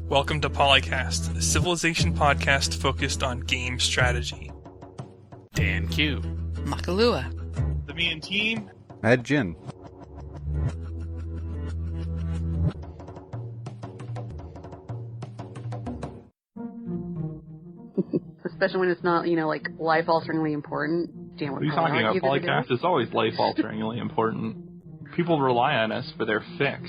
Welcome to PolyCast, a civilization podcast focused on game strategy. Dan Q. Makalua. The me and team. Ed Jin. Especially when it's not, like life-alteringly important. Damn, what are you talking about? PolyCast is always life-alteringly important. People rely on us for their fix.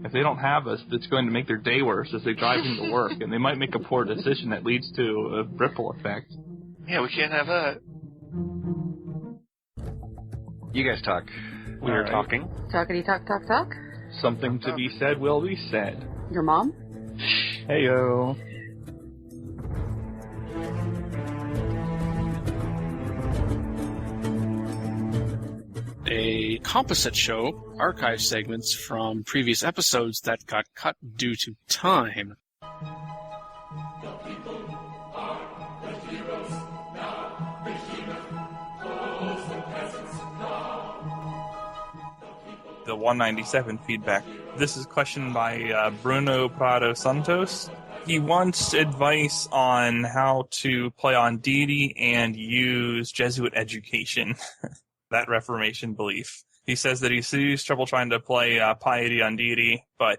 If they don't have us, it's going to make their day worse as they drive into work, and they might make a poor decision that leads to a ripple effect. Yeah, we can't have that. You guys talk. We are talking. Talkity talk. Something to be said will be said. Your mom? Heyo. A composite show, archive segments from previous episodes that got cut due to time. The 197 feedback. This is a question by Bruno Prado Santos. He wants advice on how to play on deity and use Jesuit education. That Reformation belief. He says that he sees trouble trying to play piety on deity, but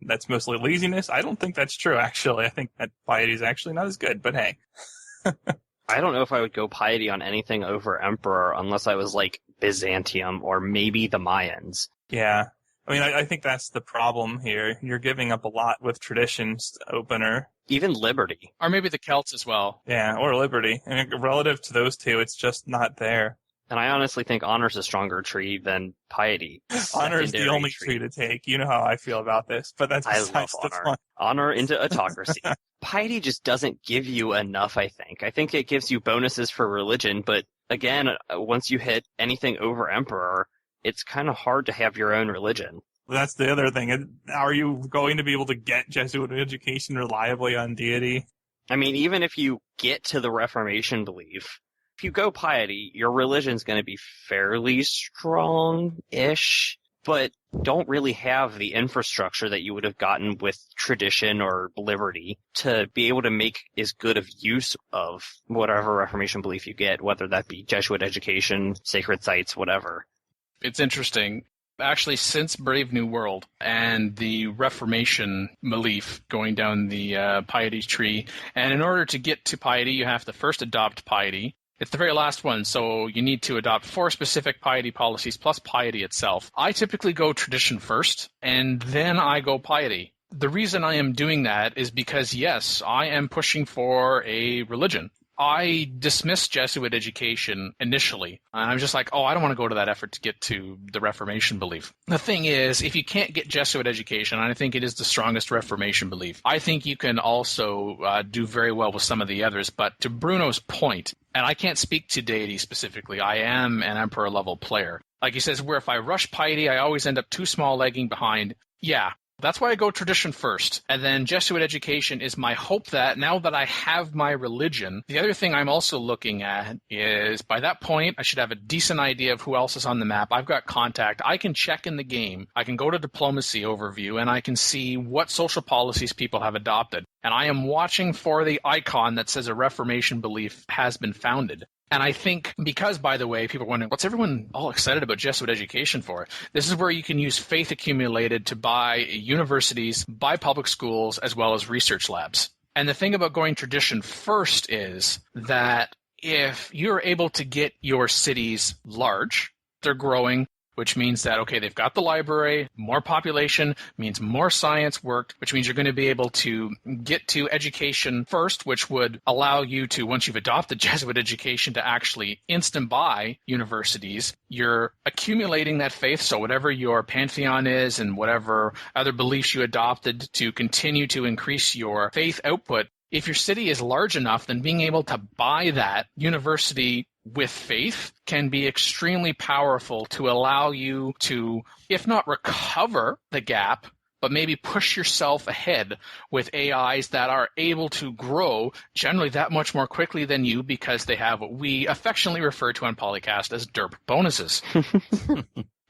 that's mostly laziness. I don't think that's true, actually. I think that piety is actually not as good, but hey. I don't know if I would go piety on anything over Emperor unless I was like Byzantium or maybe the Mayans. Yeah. I mean, I think that's the problem here. You're giving up a lot with traditions, opener. Even liberty. Or maybe the Celts as well. Yeah, or liberty. I mean, relative to those two, it's just not there. And I honestly think honor's a stronger tree than piety. Honor is the only tree to take. You know how I feel about this, but that's besides the honor. point. Honor into autocracy. Piety just doesn't give you enough, I think. I think it gives you bonuses for religion, but again, once you hit anything over emperor, it's kind of hard to have your own religion. That's the other thing. Are you going to be able to get Jesuit education reliably on deity? I mean, even if you get to the Reformation belief, if you go piety, your religion's going to be fairly strong-ish, but don't really have the infrastructure that you would have gotten with tradition or liberty to be able to make as good of use of whatever Reformation belief you get, whether that be Jesuit education, sacred sites, whatever. It's interesting. Actually, since Brave New World and the Reformation belief going down the piety tree, and in order to get to piety, you have to first adopt piety. It's the very last one, so you need to adopt 4 specific piety policies plus piety itself. I typically go tradition first, and then I go piety. The reason I am doing that is because, yes, I am pushing for a religion. I dismissed Jesuit education initially, and I was just like, I don't want to go to that effort to get to the Reformation belief. The thing is, if you can't get Jesuit education, and I think it is the strongest Reformation belief, I think you can also do very well with some of the others. But to Bruno's point, and I can't speak to deity specifically, I am an emperor-level player. Like he says, where if I rush piety, I always end up too small-legging behind. Yeah. That's why I go tradition first. And then Jesuit education is my hope that now that I have my religion, the other thing I'm also looking at is by that point, I should have a decent idea of who else is on the map. I've got contact. I can check in the game. I can go to diplomacy overview and I can see what social policies people have adopted. And I am watching for the icon that says a Reformation belief has been founded. And I think because, by the way, people are wondering, what's everyone all excited about Jesuit education for? This is where you can use faith accumulated to buy universities, buy public schools, as well as research labs. And the thing about going tradition first is that if you're able to get your cities large, they're growing, which means that, okay, they've got the library, more population means more science work, which means you're going to be able to get to education first, which would allow you to, once you've adopted Jesuit education, to actually instant buy universities. You're accumulating that faith, so whatever your pantheon is and whatever other beliefs you adopted to continue to increase your faith output, if your city is large enough, then being able to buy that university with faith can be extremely powerful to allow you to, if not recover the gap, but maybe push yourself ahead with AIs that are able to grow generally that much more quickly than you because they have what we affectionately refer to on PolyCast as derp bonuses.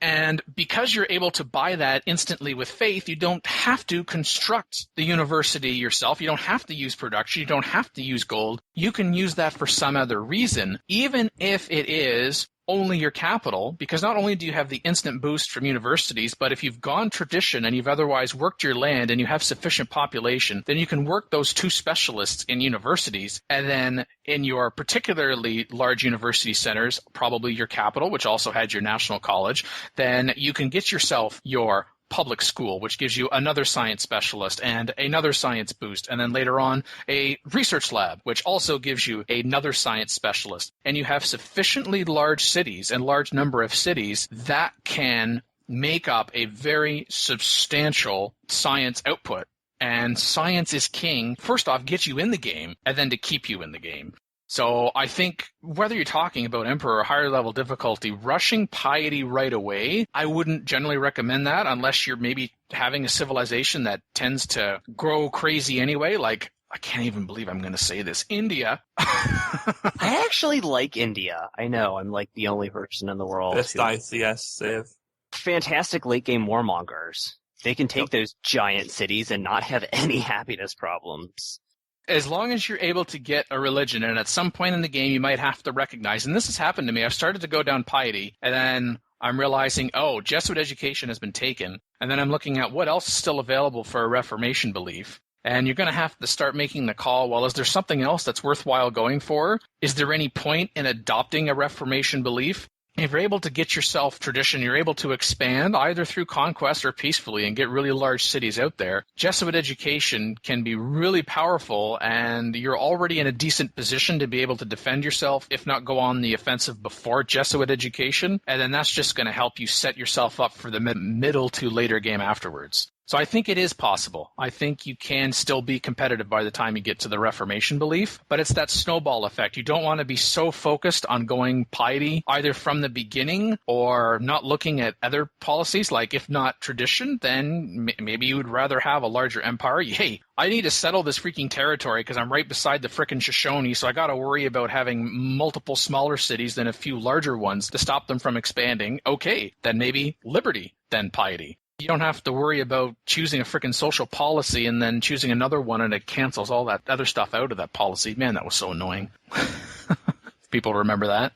And because you're able to buy that instantly with faith, you don't have to construct the university yourself. You don't have to use production. You don't have to use gold. You can use that for some other reason, even if it is only your capital, because not only do you have the instant boost from universities, but if you've gone tradition and you've otherwise worked your land and you have sufficient population, then you can work those 2 specialists in universities, and then in your particularly large university centers, probably your capital, which also had your national college, then you can get yourself your public school, which gives you another science specialist and another science boost, and then later on a research lab, which also gives you another science specialist. And you have sufficiently large cities and large number of cities that can make up a very substantial science output. And science is king. First off, get you in the game, and then to keep you in the game. So I think whether you're talking about Emperor or higher level difficulty, rushing piety right away, I wouldn't generally recommend that unless you're maybe having a civilization that tends to grow crazy anyway. Like, I can't even believe I'm going to say this, India. I actually like India. I know, I'm like the only person in the world. Best ICS Civ. Fantastic late game warmongers. They can take those giant cities and not have any happiness problems. As long as you're able to get a religion, and at some point in the game you might have to recognize, and this has happened to me, I've started to go down piety, and then I'm realizing, oh, Jesuit education has been taken, and then I'm looking at what else is still available for a Reformation belief. And you're going to have to start making the call, well, is there something else that's worthwhile going for? Is there any point in adopting a Reformation belief? If you're able to get yourself tradition, you're able to expand either through conquest or peacefully and get really large cities out there. Jesuit education can be really powerful, and you're already in a decent position to be able to defend yourself, if not go on the offensive before Jesuit education. And then that's just going to help you set yourself up for the middle to later game afterwards. So I think it is possible. I think you can still be competitive by the time you get to the Reformation belief, but it's that snowball effect. You don't want to be so focused on going piety either from the beginning or not looking at other policies, like if not tradition, then maybe you would rather have a larger empire. Hey, I need to settle this freaking territory because I'm right beside the frickin' Shoshone, so I got to worry about having multiple smaller cities than a few larger ones to stop them from expanding. Okay, then maybe liberty, then piety. You don't have to worry about choosing a frickin' social policy and then choosing another one and it cancels all that other stuff out of that policy. Man, that was so annoying. People remember that.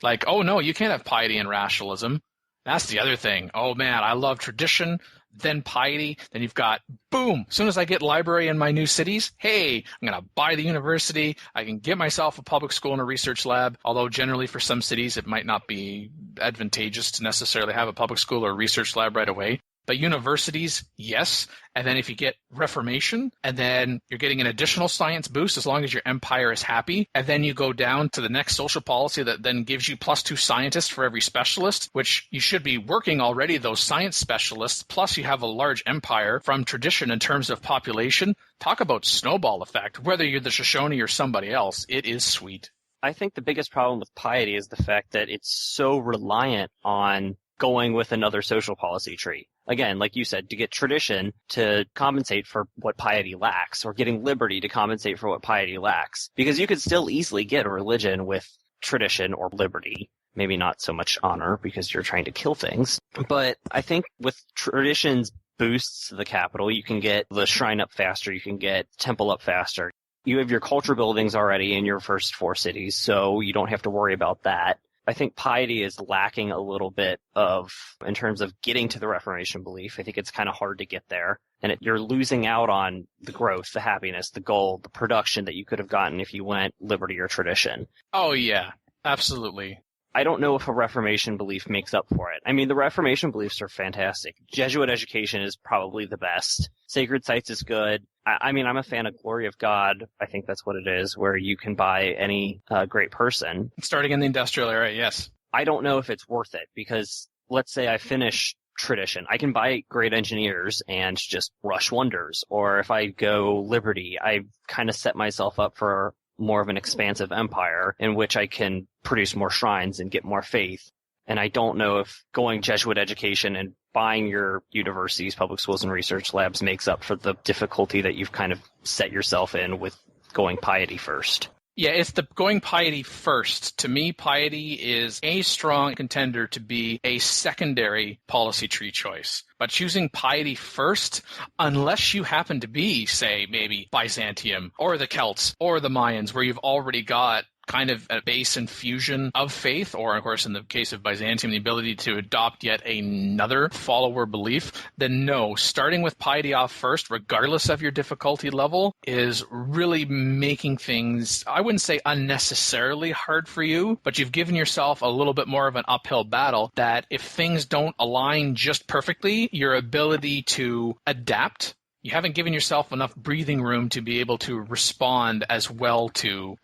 Like, oh no, you can't have piety and rationalism. That's the other thing. Oh man, I love tradition, then piety, then you've got, boom, as soon as I get library in my new cities, hey, I'm going to buy the university, I can get myself a public school and a research lab, although generally for some cities it might not be advantageous to necessarily have a public school or a research lab right away. But universities, yes. And then if you get Reformation, and then you're getting an additional science boost as long as your empire is happy, and then you go down to the next social policy that then gives you +2 scientists for every specialist, which you should be working already, those science specialists, plus you have a large empire from tradition in terms of population. Talk about snowball effect. Whether you're the Shoshone or somebody else, it is sweet. I think the biggest problem with piety is the fact that it's so reliant on going with another social policy tree. Again, like you said, to get tradition to compensate for what piety lacks, or getting liberty to compensate for what piety lacks. Because you could still easily get a religion with tradition or liberty. Maybe not so much honor because you're trying to kill things. But I think with tradition's boosts to the capital, you can get the shrine up faster, you can get temple up faster. You have your culture buildings already in your first 4 cities, so you don't have to worry about that. I think piety is lacking a little bit in terms of getting to the Reformation belief. I think it's kind of hard to get there. And you're losing out on the growth, the happiness, the gold, the production that you could have gotten if you went liberty or tradition. Oh, yeah, absolutely. I don't know if a Reformation belief makes up for it. I mean, the Reformation beliefs are fantastic. Jesuit education is probably the best. Sacred Sites is good. I mean, I'm a fan of Glory of God. I think that's what it is, where you can buy any great person. Starting in the industrial era, yes. I don't know if it's worth it, because let's say I finish tradition. I can buy great engineers and just rush wonders. Or if I go liberty, I kind of set myself up for more of an expansive empire in which I can produce more shrines and get more faith. And I don't know if going Jesuit education and buying your universities, public schools, and research labs makes up for the difficulty that you've kind of set yourself in with going piety first. Yeah, it's the going piety first. To me, piety is a strong contender to be a secondary policy tree choice. But choosing piety first, unless you happen to be, say, maybe Byzantium or the Celts or the Mayans, where you've already got kind of a base infusion of faith, or of course in the case of Byzantium, the ability to adopt yet another follower belief, then no, starting with piety off first, regardless of your difficulty level, is really making things, I wouldn't say unnecessarily hard for you, but you've given yourself a little bit more of an uphill battle that if things don't align just perfectly, your ability to adapt, you haven't given yourself enough breathing room to be able to respond as well to,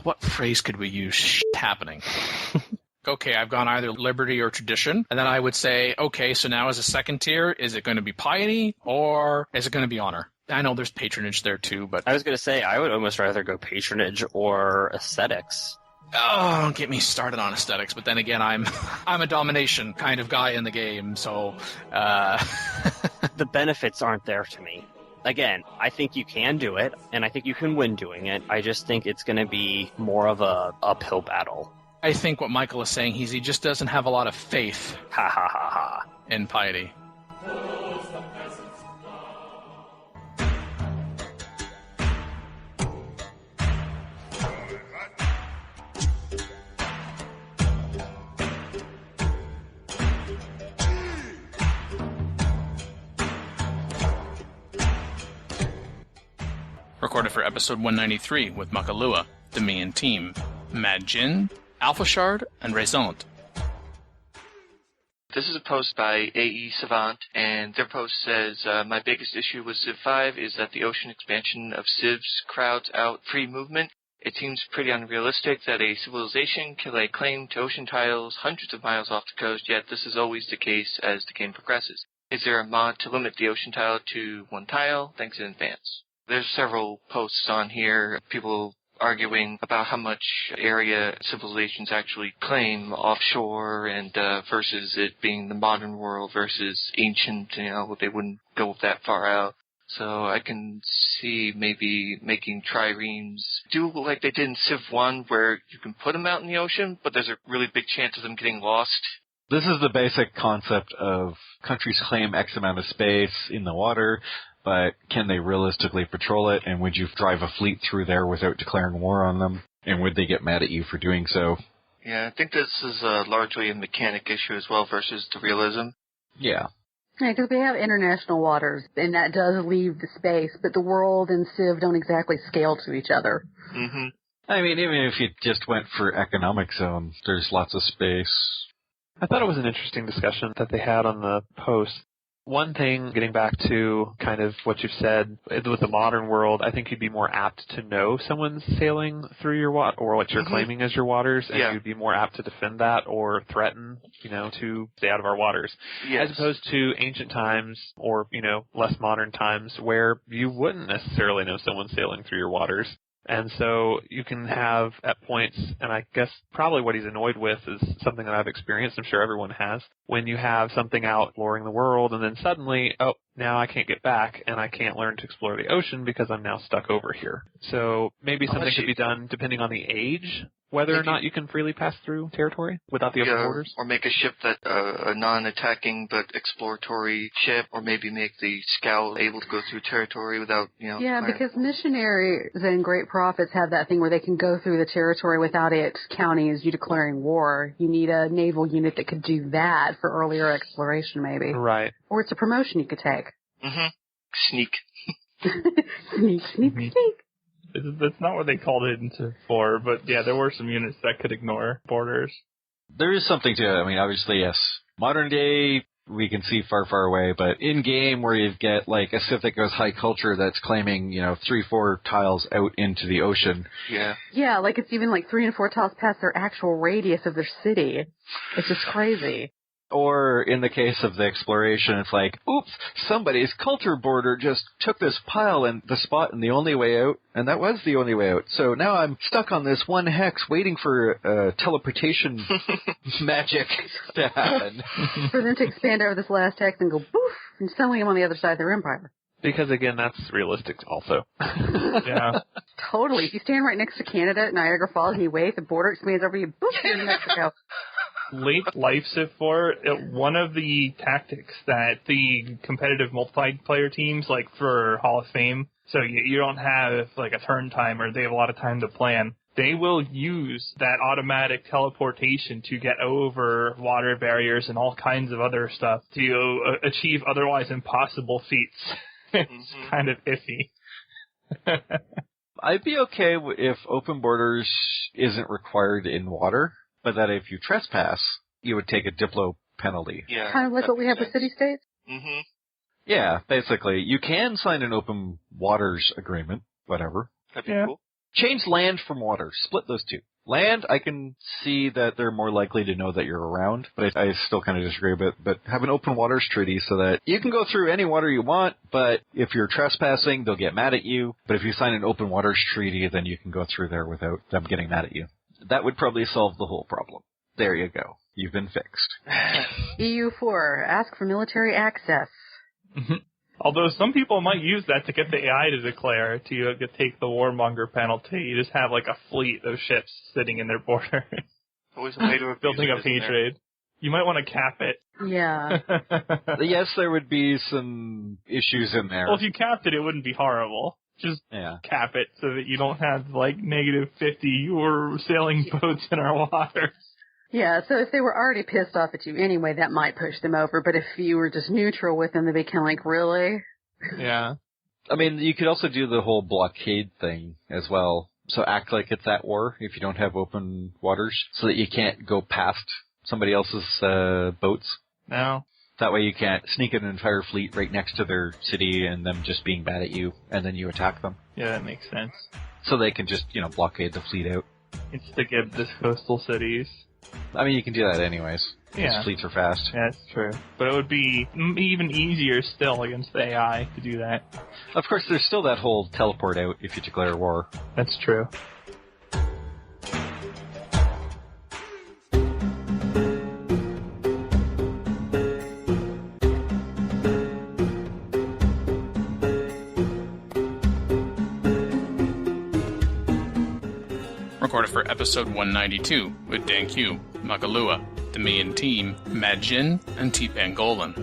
what phrase could we use? Shit happening. Okay, I've gone either liberty or tradition, and then I would say, okay, so now as a second tier, is it going to be piety or is it going to be honor? I know there's patronage there too, but... I was going to say, I would almost rather go patronage or aesthetics. Oh, don't get me started on aesthetics, but then again, I'm a domination kind of guy in the game, so... The benefits aren't there to me. Again, I think you can do it, and I think you can win doing it. I just think it's going to be more of a uphill battle. I think what Michael is saying, he just doesn't have a lot of faith Ha ha ha ha. in piety. Recorded for episode 193 with Makalua, the Mian team, Mad Jin, Alpha Shard, and Raisant. This is a post by AE Savant, and their post says, my biggest issue with Civ 5 is that the ocean expansion of Civs crowds out free movement. It seems pretty unrealistic that a civilization can lay claim to ocean tiles hundreds of miles off the coast, yet this is always the case as the game progresses. Is there a mod to limit the ocean tile to one tile? Thanks in advance. There's several posts on here, people arguing about how much area civilizations actually claim offshore and versus it being the modern world versus ancient, they wouldn't go that far out. So I can see maybe making triremes do like they did in Civ 1 where you can put them out in the ocean, but there's a really big chance of them getting lost. This is the basic concept of countries claim X amount of space in the water, but can they realistically patrol it, and would you drive a fleet through there without declaring war on them? And would they get mad at you for doing so? Yeah, I think this is largely a mechanic issue as well versus the realism. Yeah. Yeah, because we have international waters, and that does leave the space, but the world and Civ don't exactly scale to each other. Mm-hmm. I mean, even if you just went for economic zone, there's lots of space. I thought it was an interesting discussion that they had on the post. One thing, getting back to kind of what you've said, with the modern world, I think you'd be more apt to know someone's sailing through your water, or what you're claiming as your waters, and you'd be more apt to defend that or threaten, to stay out of our waters. Yes. As opposed to ancient times or, less modern times where you wouldn't necessarily know someone sailing through your waters. And so you can have at points, and I guess probably what he's annoyed with is something that I've experienced, I'm sure everyone has, when you have something out exploring the world and then suddenly, now I can't get back and I can't learn to explore the ocean because I'm now stuck over here. So maybe something could be done depending on the age, whether or not you can freely pass through territory without the open borders. Or make a ship that a non-attacking but exploratory ship, or maybe make the scout able to go through territory without, Yeah, because missionaries and great prophets have that thing where they can go through the territory without it counting as you declaring war. You need a naval unit that could do that for earlier exploration, maybe. Right. Or it's a promotion you could take. Mm-hmm. Sneak. Sneak. That's not what they called it in Civ 4, but yeah, there were some units that could ignore borders. There is something to it. I mean, obviously, yes. Modern day, we can see far, far away, but in-game where you get, like, a civ that goes high culture that's claiming, 3-4 tiles out into the ocean. Yeah. Yeah, like it's even like 3 and 4 tiles past their actual radius of their city. It's just crazy. Or in the case of the exploration, it's like, oops, somebody's culture border just took this pile and the spot and the only way out, and that was the only way out. So now I'm stuck on this one hex waiting for teleportation magic to happen. For them to expand over this last hex and go poof, and suddenly I'm on the other side of their empire. Because, again, that's realistic also. Yeah. Totally. If you stand right next to Canada at Niagara Falls and you wave, the border expands over you, boop, you're in Mexico. Late life Civ 4, one of the tactics that the competitive multiplayer teams, like for Hall of Fame, so you don't have like a turn timer, they have a lot of time to plan. They will use that automatic teleportation to get over water barriers and all kinds of other stuff to achieve otherwise impossible feats. It's kind of iffy. I'd be okay if open borders isn't required in water, but that if you trespass, you would take a Diplo penalty. Yeah. Kind of like what we have with city-states? Mm-hmm. Yeah, basically. You can sign an open waters agreement, whatever. That'd be cool. Change land from water. Split those two. Land, I can see that they're more likely to know that you're around, but I still kind of disagree. But have an open waters treaty so that you can go through any water you want, but if you're trespassing, they'll get mad at you. But if you sign an open waters treaty, then you can go through there without them getting mad at you. That would probably solve the whole problem. There you go. You've been fixed. EU4, ask for military access. Although some people might use that to get the AI to declare to take the warmonger penalty. You just have like a fleet of ships sitting in their border. Always a way to building up hatred. You might want to cap it. Yeah. Yes, there would be some issues in there. Well, if you capped it, it wouldn't be horrible. Just cap it so that you don't have like -50 or sailing boats in our waters. Yeah, so if they were already pissed off at you anyway, that might push them over. But if you were just neutral with them, they'd be kind of like, really? Yeah. I mean, you could also do the whole blockade thing as well. So act like it's at war if you don't have open waters, so that you can't go past somebody else's boats. No. That way you can't sneak an entire fleet right next to their city and them just being bad at you, and then you attack them. Yeah, that makes sense. So they can just, blockade the fleet out. It's to get the coastal cities. I mean, you can do that anyways. Yeah. These fleets are fast. Yeah, that's true. But it would be even easier still against the AI to do that. Of course, there's still that whole teleport out if you declare war. That's true. Recorded for episode 192 with Dan Q, Magalua, the main team, Majin, and T. Pangolin.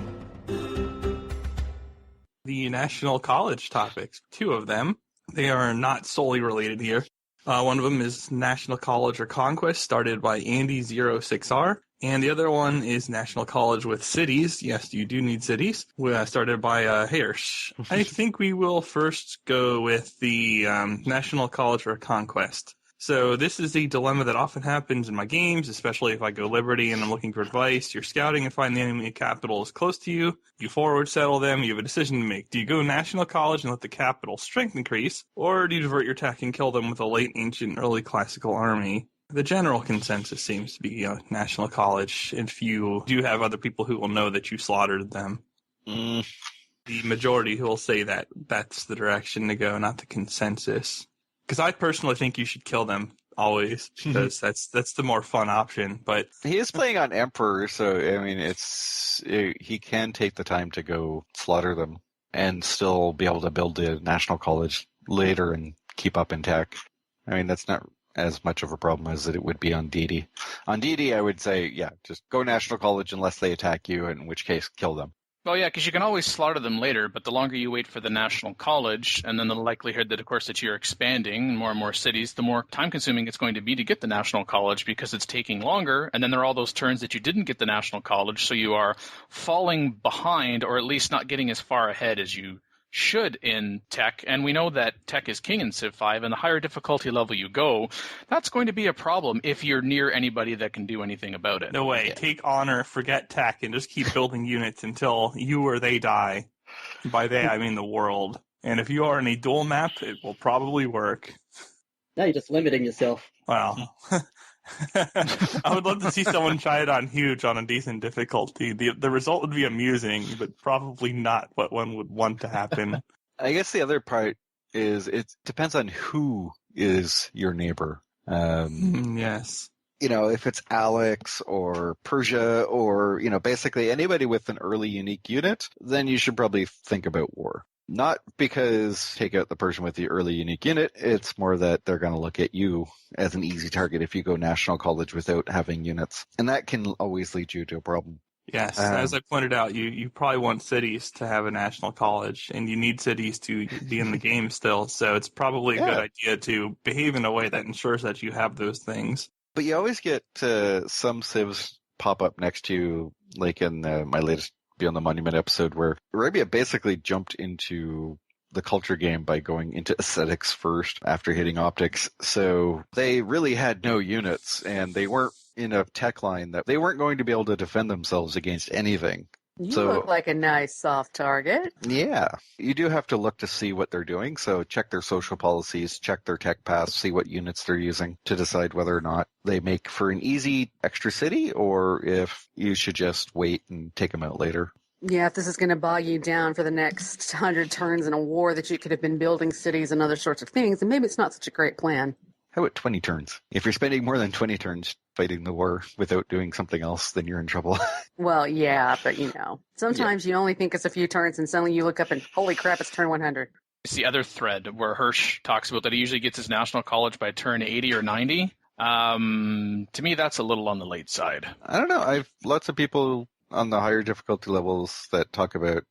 The National College topics, 2 of them. They are not solely related here. One of them is National College or Conquest, started by Andy06R. And the other one is National College with Cities. Yes, you do need cities. Started by Hirsch. I think we will first go with the National College or Conquest. So this is a dilemma that often happens in my games, especially if I go Liberty and I'm looking for advice. You're scouting and find the enemy capital is close to you. You forward settle them. You have a decision to make. Do you go National College and let the capital strength increase, or do you divert your attack and kill them with a late ancient early classical army? The general consensus seems to be National College, if you do have other people who will know that you slaughtered them. The majority who will say that that's the direction to go, not the consensus. Because I personally think you should kill them always, because that's the more fun option. But he is playing on Emperor, so I mean, he can take the time to go slaughter them and still be able to build a national college later and keep up in tech. I mean, that's not as much of a problem as it would be on DD. On DD, I would say, just go national college unless they attack you, in which case, kill them. Well, yeah, because you can always slaughter them later, but the longer you wait for the National College, and then the likelihood that, of course, that you're expanding more and more cities, the more time-consuming it's going to be to get the National College because it's taking longer, and then there are all those turns that you didn't get the National College, so you are falling behind, or at least not getting as far ahead as you should in tech, and we know that tech is king in Civ 5, and the higher difficulty level you go, that's going to be a problem if you're near anybody that can do anything about it. No way. Yeah. Take honor, forget tech, and just keep building units until you or they die. By they, I mean the world. And if you are in a dual map, it will probably work. Now you're just limiting yourself. Well, I would love to see someone try it on huge on a decent difficulty. The result would be amusing, but probably not what one would want to happen. I guess the other part is it depends on who is your neighbor. Yes. If it's Alex or Persia or, basically anybody with an early unique unit, then you should probably think about war. Not because take out the person with the early unique unit, it's more that they're going to look at you as an easy target if you go national college without having units. And that can always lead you to a problem. Yes, as I pointed out, you probably want cities to have a national college, and you need cities to be in the game still, so it's probably a good idea to behave in a way that ensures that you have those things. But you always get some civs pop up next to you, like in my latest Beyond the Monument episode, where Arabia basically jumped into the culture game by going into aesthetics first after hitting optics. So they really had no units, and they weren't in a tech line that they weren't going to be able to defend themselves against anything. You So, look like a nice soft target. yeah, you do have to look to see what they're doing. So check their social policies, check their tech paths, see what units they're using to decide whether or not they make for an easy extra city or if you should just wait and take them out later. Yeah, if this is going to bog you down for the next 100 turns in a war that you could have been building cities and other sorts of things, then maybe it's not such a great plan. How about 20 turns? If you're spending more than 20 turns fighting the war without doing something else, then you're in trouble. Well, yeah, but sometimes you only think it's a few turns and suddenly you look up and holy crap, it's turn 100. It's the other thread where Hirsch talks about that he usually gets his national college by turn 80 or 90. To me, that's a little on the late side. I don't know. I've lots of people on the higher difficulty levels that talk about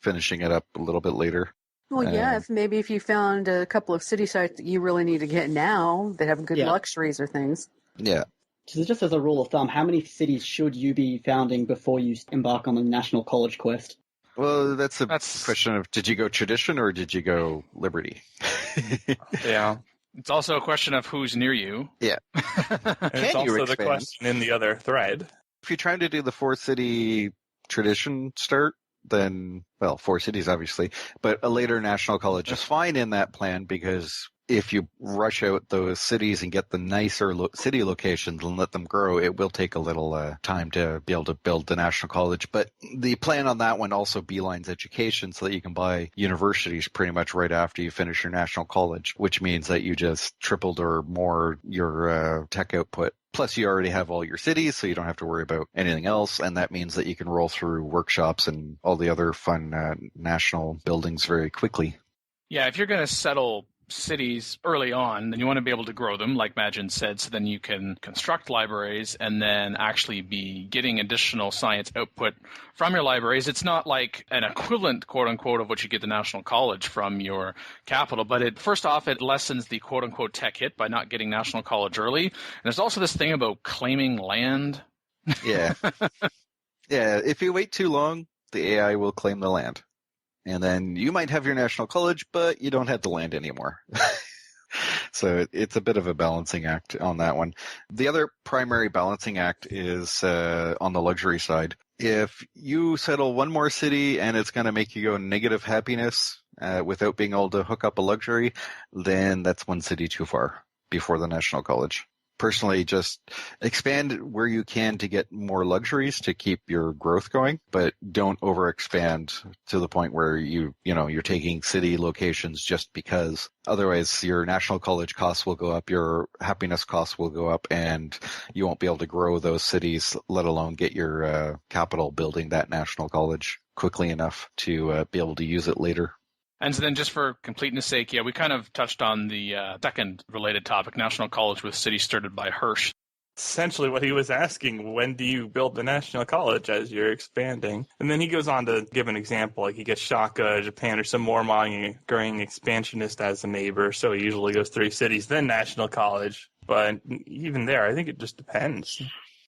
finishing it up a little bit later. Well, yeah, if you found a couple of city sites that you really need to get now that have good luxuries or things. Yeah. So just as a rule of thumb, how many cities should you be founding before you embark on the National College quest? Well, that's a question of, did you go tradition or did you go liberty? Yeah. It's also a question of who's near you. Yeah. And it's also the question in the other thread. If you're trying to do the 4-city tradition start, then, well, 4 cities obviously, but a later national college is fine in that plan because if you rush out those cities and get the nicer city locations and let them grow, it will take a little time to be able to build the national college. But the plan on that one also beelines education so that you can buy universities pretty much right after you finish your national college, which means that you just tripled or more your tech output. Plus, you already have all your cities, so you don't have to worry about anything else, and that means that you can roll through workshops and all the other fun national buildings very quickly. Yeah, if you're going to settle cities early on, then you want to be able to grow them, like Majin said, so then you can construct libraries and then actually be getting additional science output from your libraries. It's not like an equivalent, quote-unquote, of what you get the National College from your capital, but first off, it lessens the quote-unquote tech hit by not getting National College early. And there's also this thing about claiming land. Yeah. Yeah, if you wait too long, the AI will claim the land. And then you might have your national college, but you don't have the land anymore. So it's a bit of a balancing act on that one. The other primary balancing act is on the luxury side. If you settle one more city and it's going to make you go negative happiness without being able to hook up a luxury, then that's one city too far before the national college. Personally, just expand where you can to get more luxuries to keep your growth going, but don't overexpand to the point where you're taking city locations just because. Otherwise, your national college costs will go up, your happiness costs will go up, and you won't be able to grow those cities, let alone get your capital building that national college quickly enough to be able to use it later. And so then just for completeness sake, we kind of touched on the second related topic, National College with cities started by Hirsch. Essentially what he was asking, when do you build the national college as you're expanding? And then he goes on to give an example, like he gets Shaka, Japan, or some more migrant expansionist as a neighbor, so he usually goes 3 cities, then national college. But even there, I think it just depends.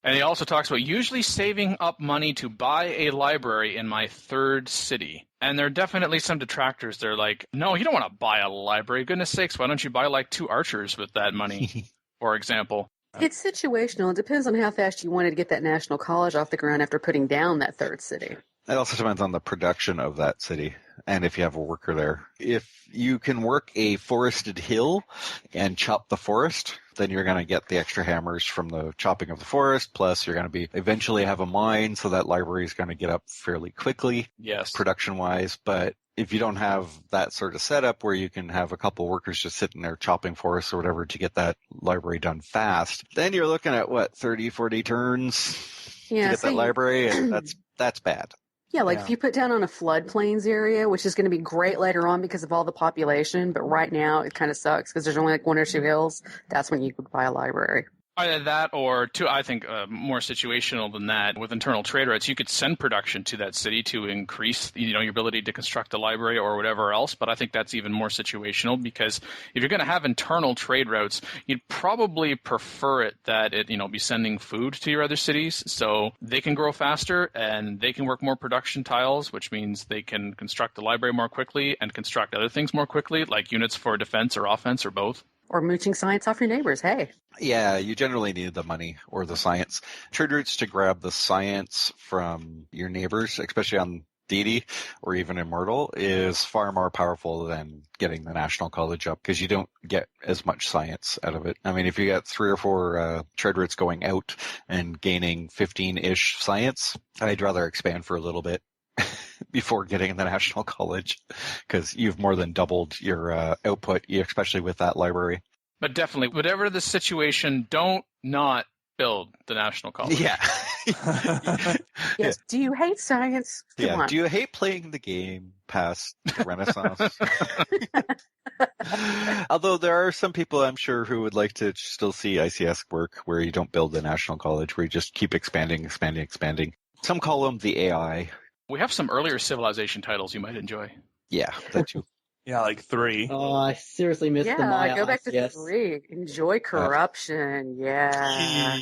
And he also talks about usually saving up money to buy a library in my 3rd city. And there are definitely some detractors. They're like, no, you don't want to buy a library. Goodness sakes, why don't you buy like 2 archers with that money, for example? It's situational. It depends on how fast you wanted to get that national college off the ground after putting down that 3rd city. It also depends on the production of that city and if you have a worker there. If you can work a forested hill and chop the forest, then you're going to get the extra hammers from the chopping of the forest. Plus, you're going to eventually have a mine, so that library is going to get up fairly quickly, yes, production-wise. But if you don't have that sort of setup where you can have a couple workers just sitting there chopping forests or whatever to get that library done fast, then you're looking at, 30, 40 turns to get that library, and that's bad. Yeah, like Yeah. if you put down on a floodplains area, which is going to be great later on because of all the population, but right now it kind of sucks because there's only like 1 or 2 hills. That's when you could buy a library. Either that or, I think, more situational than that, with internal trade routes, you could send production to that city to increase, your ability to construct a library or whatever else. But I think that's even more situational because if you're going to have internal trade routes, you'd probably prefer it that it, be sending food to your other cities so they can grow faster and they can work more production tiles, which means they can construct the library more quickly and construct other things more quickly, like units for defense or offense or both. Or mooching science off your neighbors, hey. Yeah, you generally need the money or the science. Trade routes to grab the science from your neighbors, especially on deity or even immortal, is far more powerful than getting the national college up because you don't get as much science out of it. I mean, if you get 3 or 4 trade routes going out and gaining 15-ish science, I'd rather expand for a little bit before getting the national college because you've more than doubled your output, especially with that library. But definitely, whatever the situation, don't not build the national college. Yeah. Yes. Do you hate science? Come Yeah. on. Do you hate playing the game past the Renaissance? Although there are some people, I'm sure, who would like to still see ICS work where you don't build the national college, where you just keep expanding. Some call them the AI. We have some earlier civilization titles you might enjoy. Yeah, that too. Yeah, like 3. Oh, I seriously missed the Maya. Go back to ICS. 3. Enjoy corruption. Yeah.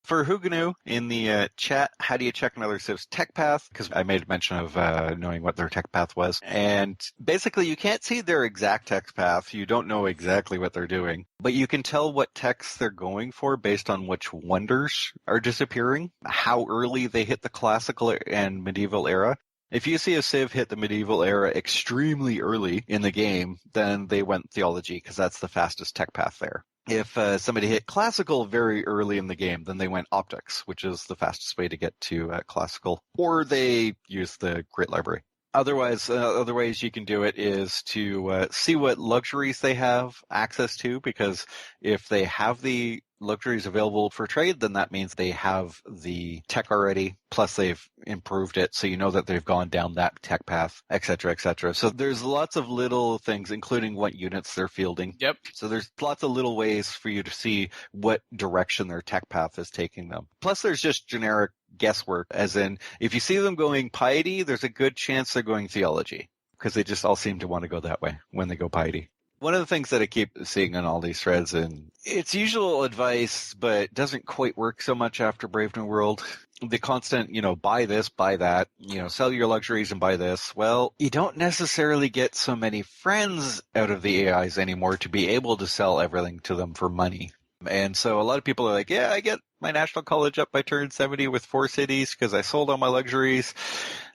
For Huganu in the chat, how do you check another Civ's tech path? Because I made mention of knowing what their tech path was. And basically, you can't see their exact tech path. You don't know exactly what they're doing. But you can tell what techs they're going for based on which wonders are disappearing, how early they hit the classical and medieval era. If you see a Civ hit the medieval era extremely early in the game, then they went theology because that's the fastest tech path there. If somebody hit classical very early in the game, then they went optics, which is the fastest way to get to classical, or they use the Great Library. Otherwise, other ways you can do it is to see what luxuries they have access to, because if they have the luxuries available for trade, then that means they have the tech already, plus they've improved it, so you know that they've gone down that tech path, et cetera, et cetera. So there's lots of little things, including what units they're fielding. Yep. So there's lots of little ways for you to see what direction their tech path is taking them. Plus there's just generic guesswork, as in, if you see them going piety, there's a good chance they're going theology, because they just all seem to want to go that way when they go piety. One of the things that I keep seeing on all these threads, and it's usual advice, but doesn't quite work so much after Brave New World, the constant, buy this, buy that, sell your luxuries and buy this. Well, you don't necessarily get so many friends out of the AIs anymore to be able to sell everything to them for money. And so a lot of people are like, yeah, I get my national college up by turn 70 with 4 cities because I sold all my luxuries.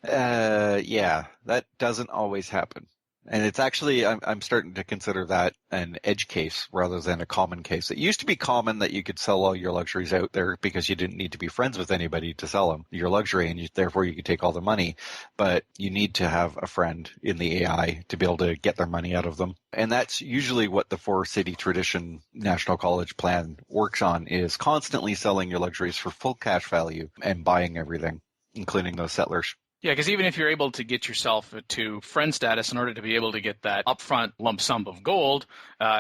Yeah, that doesn't always happen. And it's actually, I'm starting to consider that an edge case rather than a common case. It used to be common that you could sell all your luxuries out there because you didn't need to be friends with anybody to sell them, your luxury, and therefore you could take all the money. But you need to have a friend in the AI to be able to get their money out of them. And that's usually what the 4-city tradition national college plan works on, is constantly selling your luxuries for full cash value and buying everything, including those settlers. Yeah, because even if you're able to get yourself to friend status in order to be able to get that upfront lump sum of gold,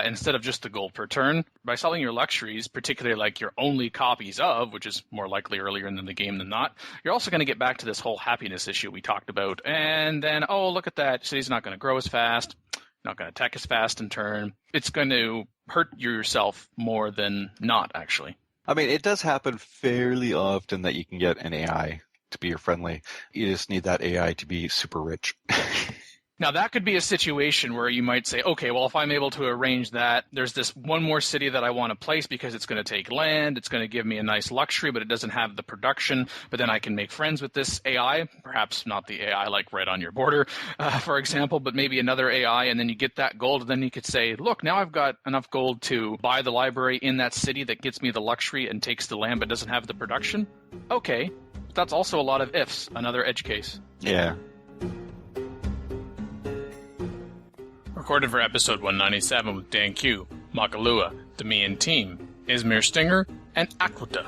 instead of just the gold per turn, by selling your luxuries, particularly like your only copies of, which is more likely earlier in the game than not, you're also going to get back to this whole happiness issue we talked about. And then, oh, look at that, city's not going to grow as fast, not going to attack as fast in turn. It's going to hurt yourself more than not, actually. I mean, it does happen fairly often that you can get an AI to be your friendly. You just need that AI to be super rich. Now, that could be a situation where you might say, okay, well, if I'm able to arrange that, there's this one more city that I want to place because it's going to take land, it's going to give me a nice luxury, but it doesn't have the production, but then I can make friends with this AI, perhaps not the AI like right on your border, for example, but maybe another AI, and then you get that gold, and then you could say, look, now I've got enough gold to buy the library in that city that gets me the luxury and takes the land but doesn't have the production. Okay, but that's also a lot of ifs, another edge case. Yeah. Recorded for episode 197 with Dan Q, Makalua, the Me and Team, Izmir Stinger, and Aquita.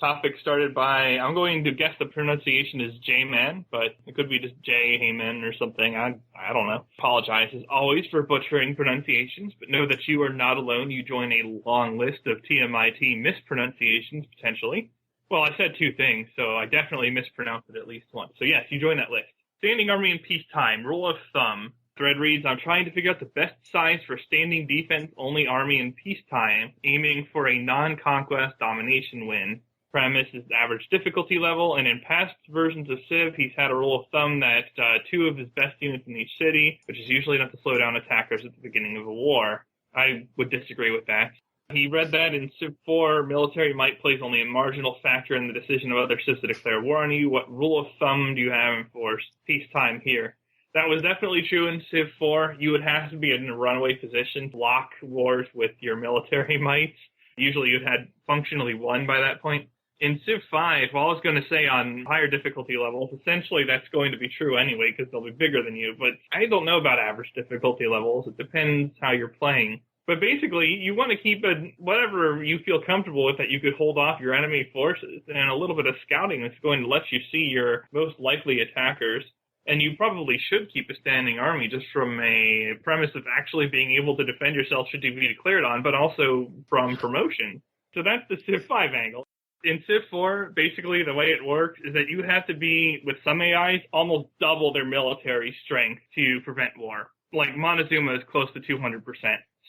Topic started by, I'm going to guess the pronunciation is J-Man, but it could be just J-Hayman or something. I don't know. Apologize as always for butchering pronunciations, but know that you are not alone. You join a long list of TMIT mispronunciations, potentially. Well, I said two things, so I definitely mispronounced it at least once. So yes, you join that list. Standing army in peacetime, rule of thumb. Thread reads, I'm trying to figure out the best size for standing defense-only army in peacetime, aiming for a non-conquest domination win. Premise is the average difficulty level, and in past versions of Civ, he's had a rule of thumb that 2 of his best units in each city, which is usually enough to slow down attackers at the beginning of a war. I would disagree with that. He read that in Civ 4, military might plays only a marginal factor in the decision of other civs to declare war on you. What rule of thumb do you have for peacetime here? That was definitely true in Civ 4. You would have to be in a runaway position to lock wars with your military might. Usually you had functionally won by that point. In Civ 5, well, I was going to say on higher difficulty levels, essentially that's going to be true anyway because they'll be bigger than you, but I don't know about average difficulty levels. It depends how you're playing. But basically, you want to keep whatever you feel comfortable with that you could hold off your enemy forces, and a little bit of scouting that's going to let you see your most likely attackers. And you probably should keep a standing army just from a premise of actually being able to defend yourself should you be declared on, but also from promotion. So that's the Civ 5 angle. In Civ 4, basically the way it works is that you have to be, with some AIs, almost double their military strength to prevent war. Like Montezuma is close to 200%.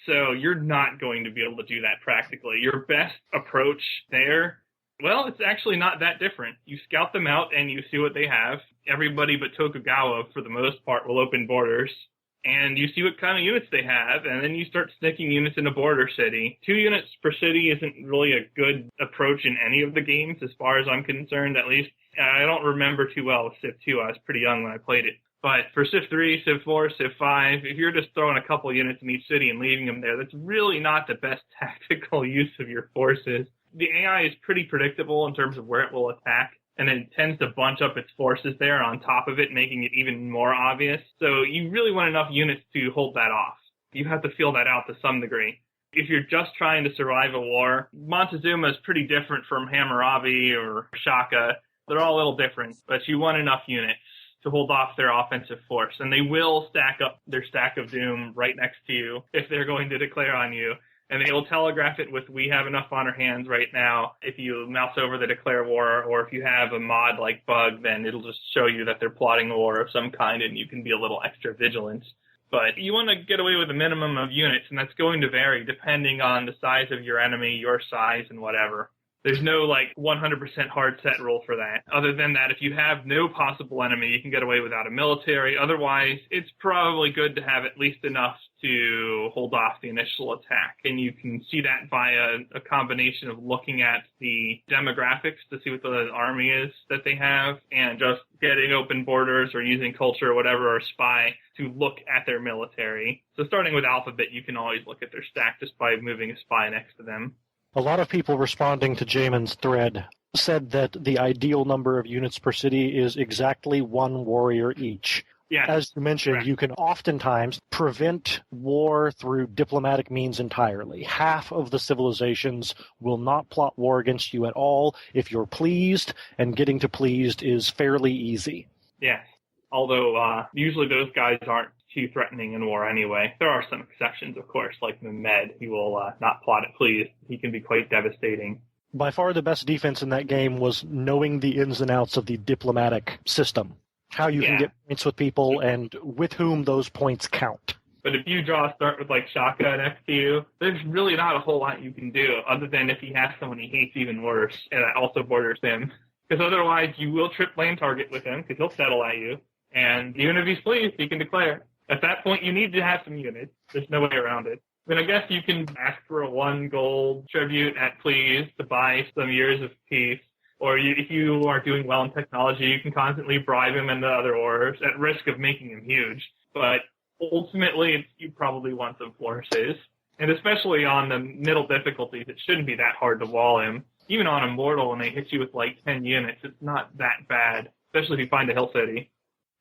So you're not going to be able to do that practically. Your best approach there, well, it's actually not that different. You scout them out and you see what they have. Everybody but Tokugawa, for the most part, will open borders. And you see what kind of units they have, and then you start sticking units in a border city. 2 units per city isn't really a good approach in any of the games, as far as I'm concerned, at least. I don't remember too well with Civ 2. I was pretty young when I played it. But for Civ 3, Civ 4, Civ 5, if you're just throwing a couple units in each city and leaving them there, that's really not the best tactical use of your forces. The AI is pretty predictable in terms of where it will attack, and then it tends to bunch up its forces there on top of it, making it even more obvious. So you really want enough units to hold that off. You have to feel that out to some degree. If you're just trying to survive a war, Montezuma is pretty different from Hammurabi or Shaka. They're all a little different, but you want enough units to hold off their offensive force. And they will stack up their stack of doom right next to you if they're going to declare on you. And they will telegraph it with, we have enough on our hands right now. If you mouse over the declare war, or if you have a mod like Bug, then it'll just show you that they're plotting a war of some kind, and you can be a little extra vigilant. But you want to get away with a minimum of units, and that's going to vary depending on the size of your enemy, your size, and whatever. There's no, 100% hard set rule for that. Other than that, if you have no possible enemy, you can get away without a military. Otherwise, it's probably good to have at least enough to hold off the initial attack. And you can see that via a combination of looking at the demographics to see what the army is that they have, and just getting open borders or using culture or whatever, or spy, to look at their military. So starting with alphabet, you can always look at their stack just by moving a spy next to them. A lot of people responding to Jamin's thread said that the ideal number of units per city is exactly 1 warrior each. Yeah, as you mentioned, correct. You can oftentimes prevent war through diplomatic means entirely. Half of the civilizations will not plot war against you at all if you're pleased, and getting to pleased is fairly easy. Yes, although usually those guys aren't too threatening in war anyway. There are some exceptions, of course, like Mehmed. He will not plot it pleased. He can be quite devastating. By far the best defense in that game was knowing the ins and outs of the diplomatic system. How you can get points with people and with whom those points count. But if you draw a start with Shaka next to you, there's really not a whole lot you can do, other than if he has someone he hates even worse, and that also borders him. Because otherwise you will trip land target with him, because he'll settle at you. And even if he's pleased, he can declare. At that point, you need to have some units. There's no way around it. Then I guess you can ask for a 1 gold tribute at please to buy some years of peace. Or if you are doing well in technology, you can constantly bribe him into other orders at risk of making him huge. But ultimately, you probably want some forces. And especially on the middle difficulties, it shouldn't be that hard to wall him. Even on Immortal, when they hit you with 10 units, it's not that bad, especially if you find a hill city.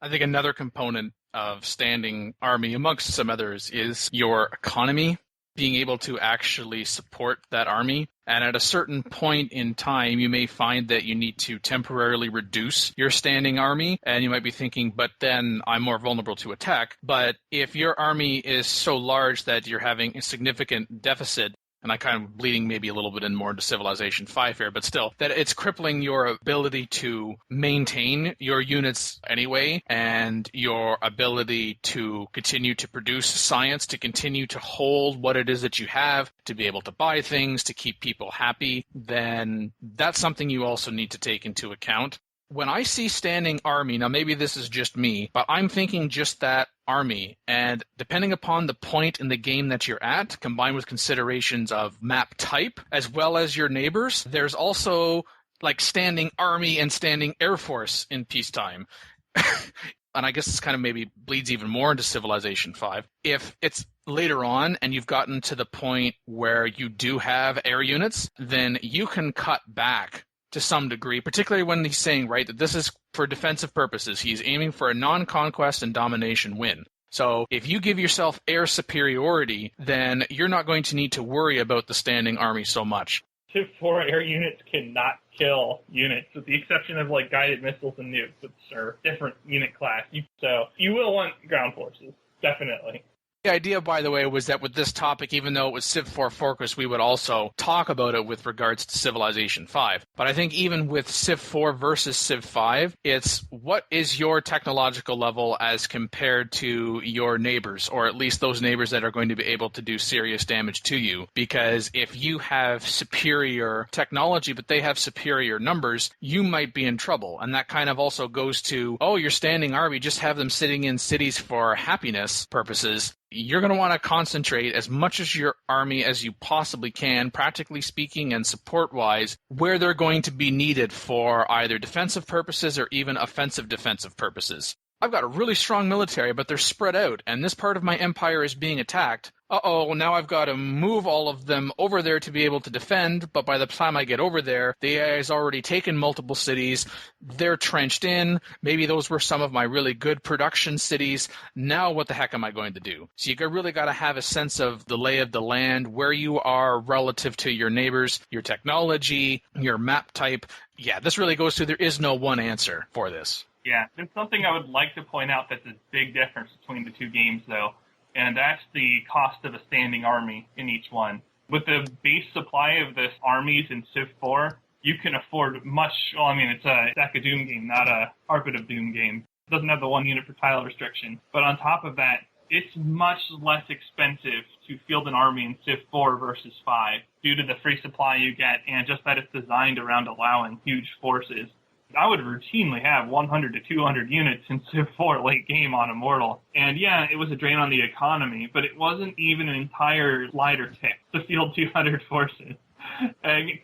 I think another component of standing army, amongst some others, is your economy. being able to actually support that army. And at a certain point in time, you may find that you need to temporarily reduce your standing army. And you might be thinking, but then I'm more vulnerable to attack. But if your army is so large that you're having a significant deficit, and I'm kind of bleeding maybe a little bit in more into Civilization 5 here, but still, that it's crippling your ability to maintain your units anyway, and your ability to continue to produce science, to continue to hold what it is that you have, to be able to buy things, to keep people happy, then that's something you also need to take into account. When I see standing army, now maybe this is just me, but I'm thinking just that army. And depending upon the point in the game that you're at, combined with considerations of map type, as well as your neighbors, there's also like standing army and standing air force in peacetime. And I guess this kind of maybe bleeds even more into Civilization 5. If it's later on and you've gotten to the point where you do have air units, then you can cut back to some degree, particularly when he's saying, right, that this is for defensive purposes. He's aiming for a non-conquest and domination win. So if you give yourself air superiority, then you're not going to need to worry about the standing army so much. Civ 4 air units cannot kill units, with the exception of like guided missiles and nukes, which are different unit class. So you will want ground forces, definitely. The idea, by the way, was that with this topic, even though it was Civ 4 focused, we would also talk about it with regards to Civilization 5. But I think even with Civ 4 versus Civ 5, it's what is your technological level as compared to your neighbors, or at least those neighbors that are going to be able to do serious damage to you. Because if you have superior technology, but they have superior numbers, you might be in trouble. And that kind of also goes to, oh, your standing army, just have them sitting in cities for happiness purposes. You're going to want to concentrate as much as your army as you possibly can, practically speaking and support-wise, where they're going to be needed for either defensive purposes or even offensive defensive purposes. I've got a really strong military, but they're spread out, and this part of my empire is being attacked. Uh-oh, now I've got to move all of them over there to be able to defend, but by the time I get over there, the AI has already taken multiple cities. They're trenched in. Maybe those were some of my really good production cities. Now what the heck am I going to do? So you really got to have a sense of the lay of the land, where you are relative to your neighbors, your technology, your map type. Yeah, this really goes to there is no one answer for this. Yeah, and something I would like to point out that's a big difference between the two games, though, and that's the cost of a standing army in each one. With the base supply of the armies in Civ 4, you can afford much. Well, I mean, it's a Stack of Doom game, not a Carpet of Doom game. It doesn't have the 1 unit per tile restriction. But on top of that, it's much less expensive to field an army in Civ 4 versus 5 due to the free supply you get and just that it's designed around allowing huge forces. I would routinely have 100 to 200 units in Civ 4 late game on Immortal. And yeah, it was a drain on the economy, but it wasn't even an entire slider tick to field 200 forces.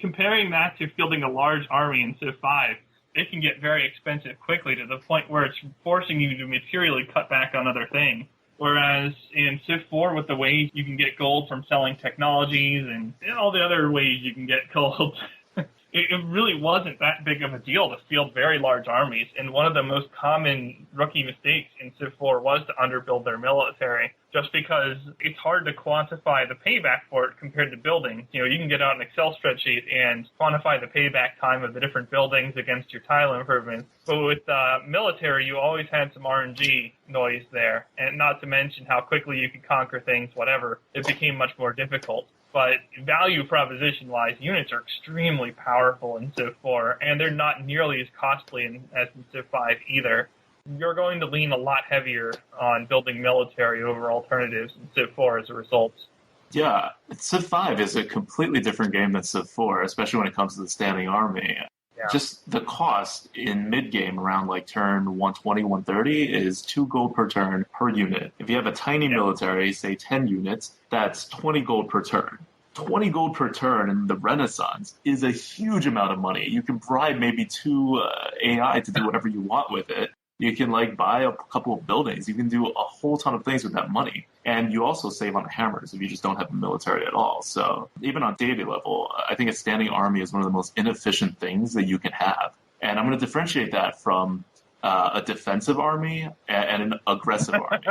Comparing that to fielding a large army in Civ 5, it can get very expensive quickly to the point where it's forcing you to materially cut back on other things. Whereas in Civ 4, with the ways you can get gold from selling technologies and all the other ways you can get gold, it really wasn't that big of a deal to field very large armies, and one of the most common rookie mistakes in Civ 4 was to underbuild their military, just because it's hard to quantify the payback for it compared to buildings. You know, you can get out an Excel spreadsheet and quantify the payback time of the different buildings against your tile improvements, but with military, you always had some RNG noise there, and not to mention how quickly you could conquer things, whatever. It became much more difficult. But value proposition-wise, units are extremely powerful in Civ 4, and they're not nearly as costly as in Civ 5 either. You're going to lean a lot heavier on building military over alternatives in Civ 4 as a result. Yeah, Civ 5 is a completely different game than Civ 4, especially when it comes to the standing army. Yeah. Just the cost in mid-game around like turn 120, 130 is 2 gold per turn per unit. If you have a tiny military, say 10 units, that's 20 gold per turn. 20 gold per turn in the Renaissance is a huge amount of money. You can bribe maybe 2 AI to do whatever you want with it. You can like buy a couple of buildings. You can do a whole ton of things with that money. And you also save on hammers if you just don't have a military at all. So even on daily level, I think a standing army is one of the most inefficient things that you can have. And I'm going to differentiate that from a defensive army and an aggressive army.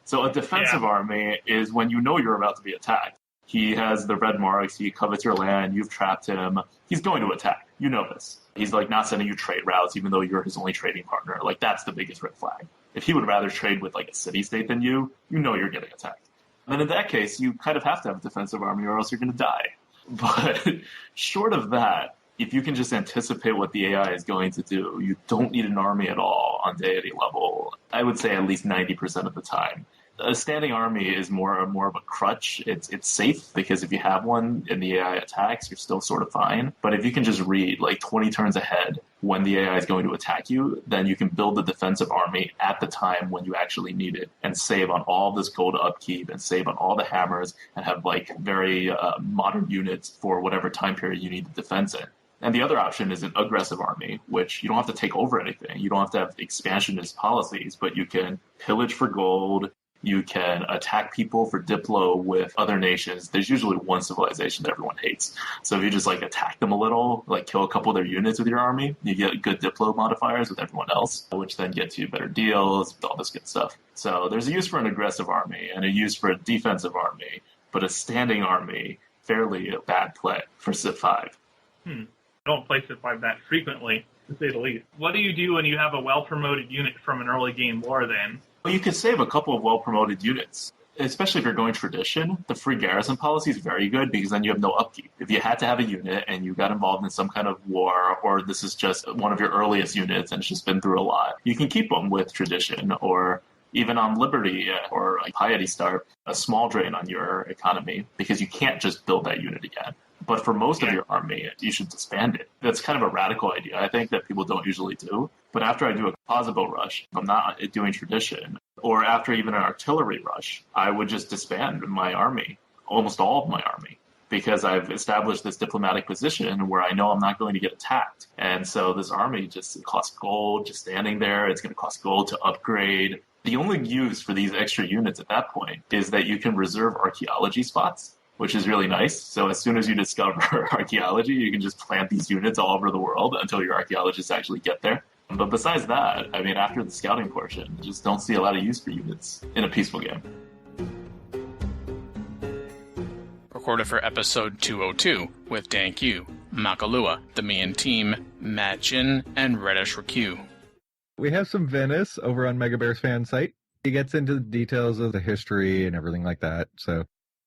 So a defensive army is when you know you're about to be attacked. He has the red marks, he covets your land, you've trapped him. He's going to attack. You know this. He's like not sending you trade routes even though you're his only trading partner. Like that's the biggest red flag. If he would rather trade with like a city-state than you know you're getting attacked. And in that case, you kind of have to have a defensive army or else you're going to die. But short of that, if you can just anticipate what the AI is going to do, you don't need an army at all on deity level. I would say at least 90% of the time. A standing army is more of a crutch. It's safe because if you have one and the AI attacks, you're still sort of fine. But if you can just read like 20 turns ahead when the AI is going to attack you, then you can build the defensive army at the time when you actually need it and save on all this gold upkeep and save on all the hammers and have like very modern units for whatever time period you need the defense in. And the other option is an aggressive army, which you don't have to take over anything. You don't have to have expansionist policies, but you can pillage for gold. You can attack people for Diplo with other nations. There's usually one civilization that everyone hates. So if you just like attack them a little, like kill a couple of their units with your army, you get good Diplo modifiers with everyone else, which then gets you better deals, all this good stuff. So there's a use for an aggressive army and a use for a defensive army, but a standing army, fairly a bad play for Civ 5. I don't play Civ 5 that frequently, to say the least. What do you do when you have a well-promoted unit from an early game war then? Well, you can save a couple of well-promoted units, especially if you're going tradition. The free garrison policy is very good because then you have no upkeep. If you had to have a unit and you got involved in some kind of war, or this is just one of your earliest units and it's just been through a lot, you can keep them with tradition, or even on Liberty or like Piety start, a small drain on your economy because you can't just build that unit again. But for most of your army, you should disband it. That's kind of a radical idea, I think, that people don't usually do. But after I do a composite bow rush, I'm not doing tradition, or after even an artillery rush, I would just disband my army, almost all of my army, because I've established this diplomatic position where I know I'm not going to get attacked. And so this army just costs gold, just standing there. It's going to cost gold to upgrade. The only use for these extra units at that point is that you can reserve archaeology spots, which is really nice. So as soon as you discover archaeology, you can just plant these units all over the world until your archaeologists actually get there. But besides that, I mean, after the scouting portion, just don't see a lot of use for units in a peaceful game. Recorded for episode 202 with Dan Q, Makalua, the Mian team, Matt Jin, and Reddish Raq. We have some Venice over on Mega Bear's fan site. He gets into the details of the history and everything like that. So,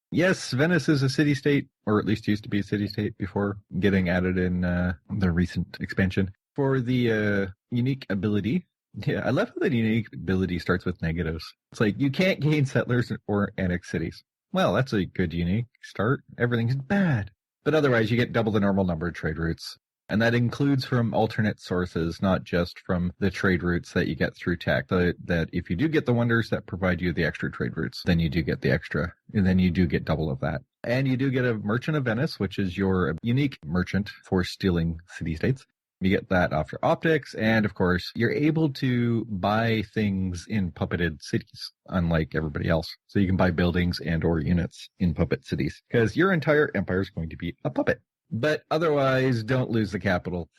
yes, Venice is a city-state, or at least used to be a city-state before getting added in the recent expansion. For the unique ability, I love how the unique ability starts with negatives. It's like, you can't gain settlers or annex cities. Well, that's a good unique start. Everything's bad. But otherwise, you get double the normal number of trade routes. And that includes from alternate sources, not just from the trade routes that you get through tech. That if you do get the wonders that provide you the extra trade routes, then you do get the extra. And then you do get double of that. And you do get a Merchant of Venice, which is your unique merchant for stealing city-states. You get that off your optics, and of course, you're able to buy things in puppeted cities, unlike everybody else. So you can buy buildings and or units in puppet cities, because your entire empire is going to be a puppet. But otherwise, don't lose the capital.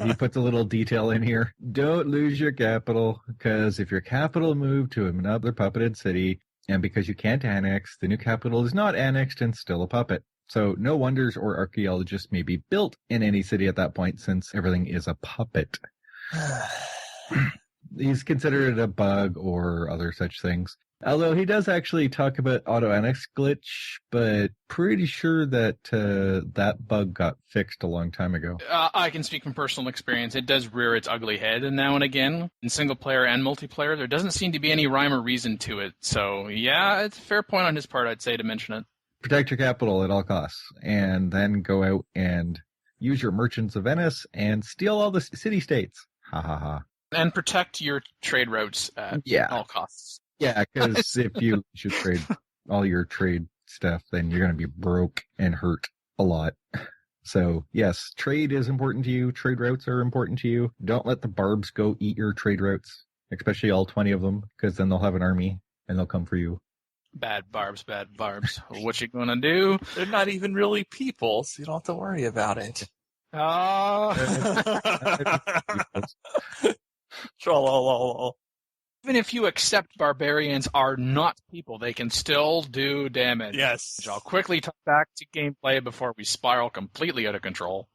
He puts a little detail in here. Don't lose your capital, because if your capital moved to another puppeted city, and because you can't annex, the new capital is not annexed and still a puppet. So no wonders or archaeologists may be built in any city at that point, since everything is a puppet. He's considered it a bug or other such things. Although he does actually talk about auto-annex glitch, but pretty sure that that bug got fixed a long time ago. I can speak from personal experience. It does rear its ugly head now and again. In single-player and multiplayer, there doesn't seem to be any rhyme or reason to it. So, yeah, it's a fair point on his part, I'd say, to mention it. Protect your capital at all costs, and then go out and use your Merchants of Venice and steal all the city-states. Ha ha ha. And protect your trade routes at all costs. Yeah, because if you should trade all your trade stuff, then you're going to be broke and hurt a lot. So, yes, trade is important to you. Trade routes are important to you. Don't let the barbs go eat your trade routes, especially all 20 of them, because then they'll have an army and they'll come for you. Bad barbs, bad barbs. What you gonna do? They're not even really people, so you don't have to worry about it. Oh. Trollolol. Even if you accept barbarians are not people, they can still do damage. Yes. I'll quickly talk back to gameplay before we spiral completely out of control.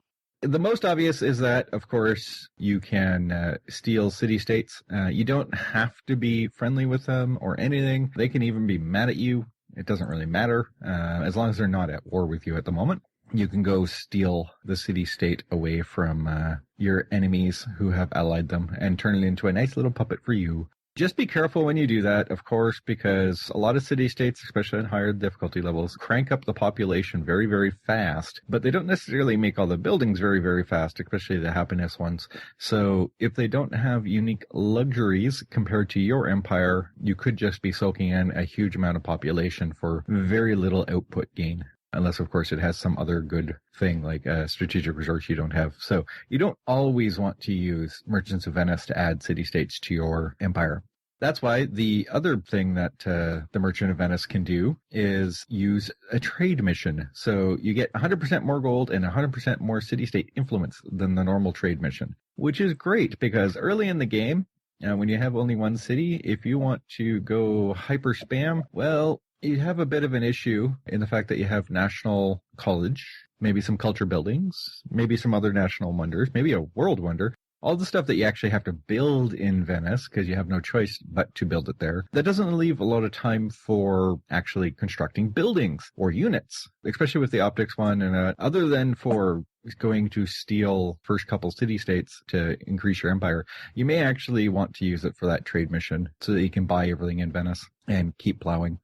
The most obvious is that, of course, you can steal city-states. You don't have to be friendly with them or anything. They can even be mad at you. It doesn't really matter, as long as they're not at war with you at the moment. You can go steal the city-state away from your enemies who have allied them and turn it into a nice little puppet for you. Just be careful when you do that, of course, because a lot of city-states, especially in higher difficulty levels, crank up the population very, very fast, but they don't necessarily make all the buildings very, very fast, especially the happiness ones. So if they don't have unique luxuries compared to your empire, you could just be soaking in a huge amount of population for very little output gain. Unless, of course, it has some other good thing like a strategic resource you don't have. So you don't always want to use Merchants of Venice to add city-states to your empire. That's why the other thing that the Merchant of Venice can do is use a trade mission. So you get 100% more gold and 100% more city-state influence than the normal trade mission, which is great because early in the game, when you have only one city, if you want to go hyper spam, well, you have a bit of an issue in the fact that you have national college, maybe some culture buildings, maybe some other national wonders, maybe a world wonder. All the stuff that you actually have to build in Venice because you have no choice but to build it there. That doesn't leave a lot of time for actually constructing buildings or units, especially with the optics one. And other than for going to steal first couple city-states to increase your empire, you may actually want to use it for that trade mission so that you can buy everything in Venice and keep plowing.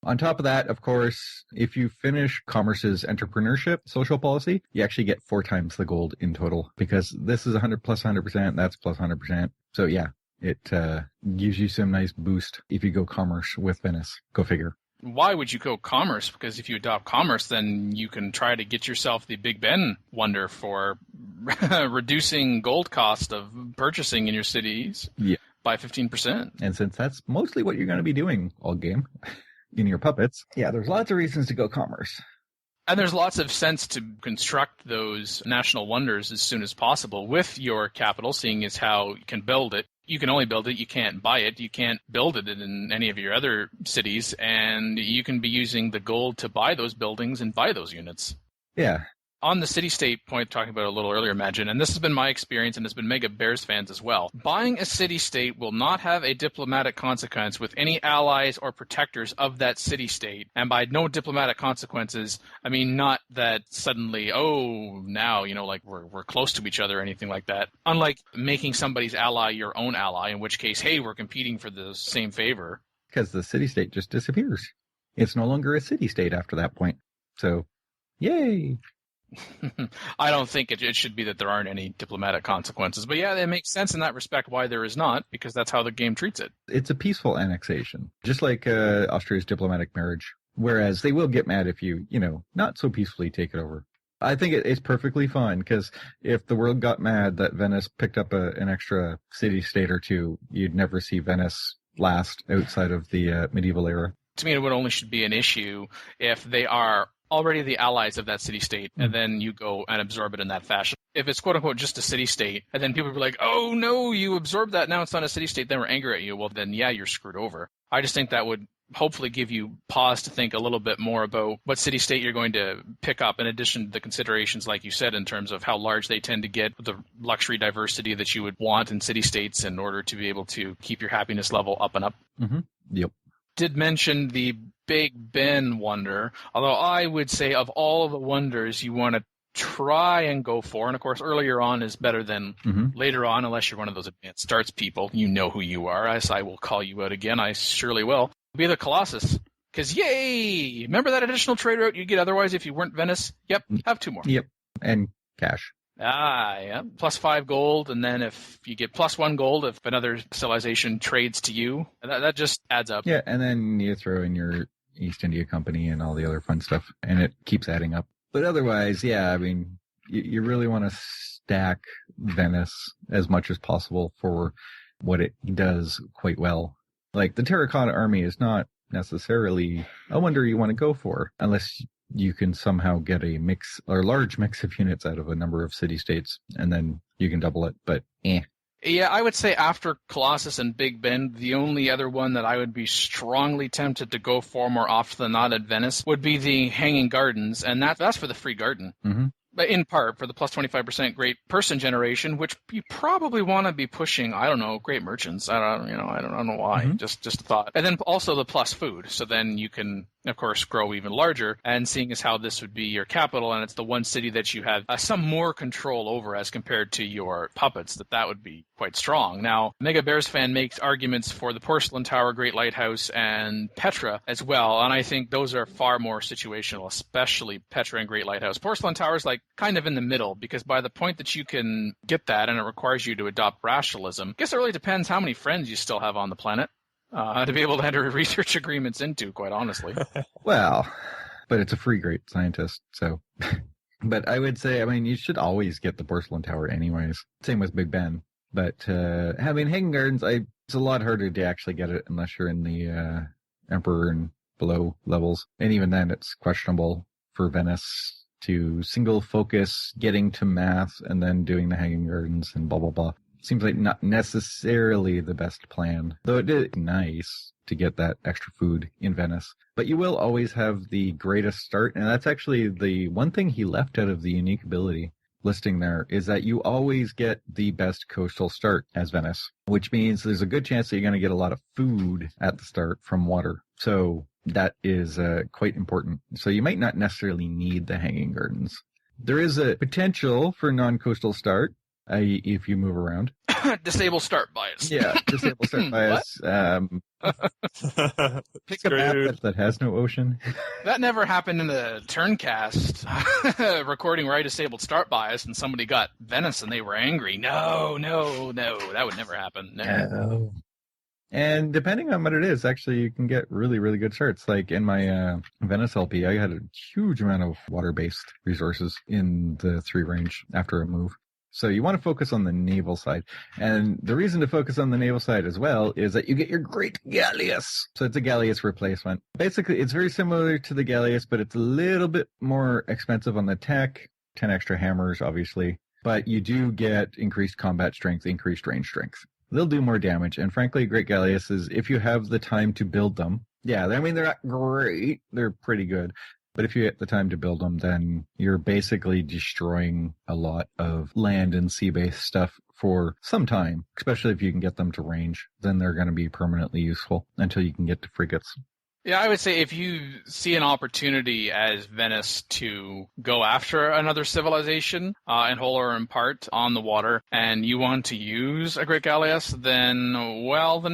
On top of that, of course, if you finish Commerce's entrepreneurship social policy, you actually get 4 times the gold in total because this is 100 plus 100%, that's plus 100%. So yeah, it gives you some nice boost if you go Commerce with Venice. Go figure. Why would you go Commerce? Because if you adopt Commerce, then you can try to get yourself the Big Ben wonder for reducing gold cost of purchasing in your cities by 15%. And since that's mostly what you're going to be doing all game, in your puppets. Yeah, there's lots of reasons to go Commerce. And there's lots of sense to construct those national wonders as soon as possible with your capital, seeing as how you can build it. You can only build it, you can't buy it, you can't build it in any of your other cities, and you can be using the gold to buy those buildings and buy those units. Yeah. On the city-state point, talking about a little earlier, Imagine, and this has been my experience and has been Mega Bears fans as well, buying a city-state will not have a diplomatic consequence with any allies or protectors of that city-state. And by no diplomatic consequences, I mean not that suddenly, now, like we're close to each other or anything like that. Unlike making somebody's ally your own ally, in which case, hey, we're competing for the same favor. Because the city-state just disappears. It's no longer a city-state after that point. So, yay! I don't think it should be that there aren't any diplomatic consequences. But yeah, it makes sense in that respect why there is not, because that's how the game treats it. It's a peaceful annexation, just like Austria's diplomatic marriage, whereas they will get mad if you, not so peacefully take it over. I think it's perfectly fine, because if the world got mad that Venice picked up an extra city-state or two, you'd never see Venice last outside of the medieval era. To me, it would only should be an issue if they are already the allies of that city-state, and then you go and absorb it in that fashion. If it's quote-unquote just a city-state, and then people be like, oh no, you absorbed that, now it's not a city-state, then we're angry at you, well then yeah, you're screwed over. I just think that would hopefully give you pause to think a little bit more about what city-state you're going to pick up, in addition to the considerations, like you said, in terms of how large they tend to get, the luxury diversity that you would want in city-states in order to be able to keep your happiness level up and up. Mm-hmm. Yep. Did mention the Big Ben wonder, although I would say of all the wonders you want to try and go for, and of course earlier on is better than later on, unless you're one of those advanced starts people. You know who you are, as I will call you out again, I surely will. Be the Colossus. Because yay! Remember that additional trade route you'd get otherwise if you weren't Venice? Yep, have 2 more. Yep, and cash. Yeah. Plus 5 gold, and then if you get plus 1 gold if another civilization trades to you, that just adds up. Yeah, and then you throw in your East India Company and all the other fun stuff, and it keeps adding up. But otherwise, yeah, I mean, you really want to stack Venice as much as possible for what it does quite well. Like, the Terracotta Army is not necessarily a wonder you want to go for, unless you can somehow get a mix or large mix of units out of a number of city-states, and then you can double it, but Yeah, I would say after Colossus and Big Bend, the only other one that I would be strongly tempted to go for more often than not at Venice would be the Hanging Gardens, and that's for the free garden. Mm-hmm. But in part for the plus 25% great person generation, which you probably want to be pushing. I don't know, great merchants. I don't know why. Mm-hmm. Just a thought. And then also the plus food. So then you can, of course, grow even larger. And seeing as how this would be your capital, and it's the one city that you have some more control over as compared to your puppets, that would be quite strong. Now, Mega Bears fan makes arguments for the Porcelain Tower, Great Lighthouse, and Petra as well. And I think those are far more situational, especially Petra and Great Lighthouse. Porcelain Tower is like kind of in the middle, because by the point that you can get that and it requires you to adopt rationalism, I guess it really depends how many friends you still have on the planet to be able to enter research agreements into, quite honestly. Well, but it's a free great scientist, so. But I would say, I mean, you should always get the Porcelain Tower anyways. Same with Big Ben. But having Hanging Gardens, it's a lot harder to actually get it unless you're in the Emperor and below levels. And even then, it's questionable for Venice to single focus getting to math and then doing the Hanging Gardens and blah, blah, blah. Seems like not necessarily the best plan, though it is nice to get that extra food in Venice. But you will always have the greatest start, and that's actually the one thing he left out of the unique ability listing there, is that you always get the best coastal start as Venice, which means there's a good chance that you're going to get a lot of food at the start from water. So that is quite important. So you might not necessarily need the Hanging Gardens. There is a potential for non-coastal start, i.e. if you move around. Disable start bias. Yeah, disable start bias. Pick a map that has no ocean. That never happened in the Turncast recording where I disabled start bias and somebody got Venice and they were angry. No, that would never happen. No. And depending on what it is, actually, you can get really, really good starts. Like in my Venice LP, I had a huge amount of water-based resources in the 3 range after a move. So you want to focus on the naval side. And the reason to focus on the naval side as well is that you get your Great Galleass. So it's a Galleass replacement. Basically, it's very similar to the Galleass, but it's a little bit more expensive on the tech. 10 extra hammers, obviously. But you do get increased combat strength, increased range strength. They'll do more damage. And frankly, Great Galleasses, if you have the time to build them, yeah, I mean, they're not great. They're pretty good. But if you get the time to build them, then you're basically destroying a lot of land and sea-based stuff for some time, especially if you can get them to range. Then they're going to be permanently useful until you can get to frigates. Yeah, I would say if you see an opportunity as Venice to go after another civilization, in whole or in part, on the water, and you want to use a Great Galleass, then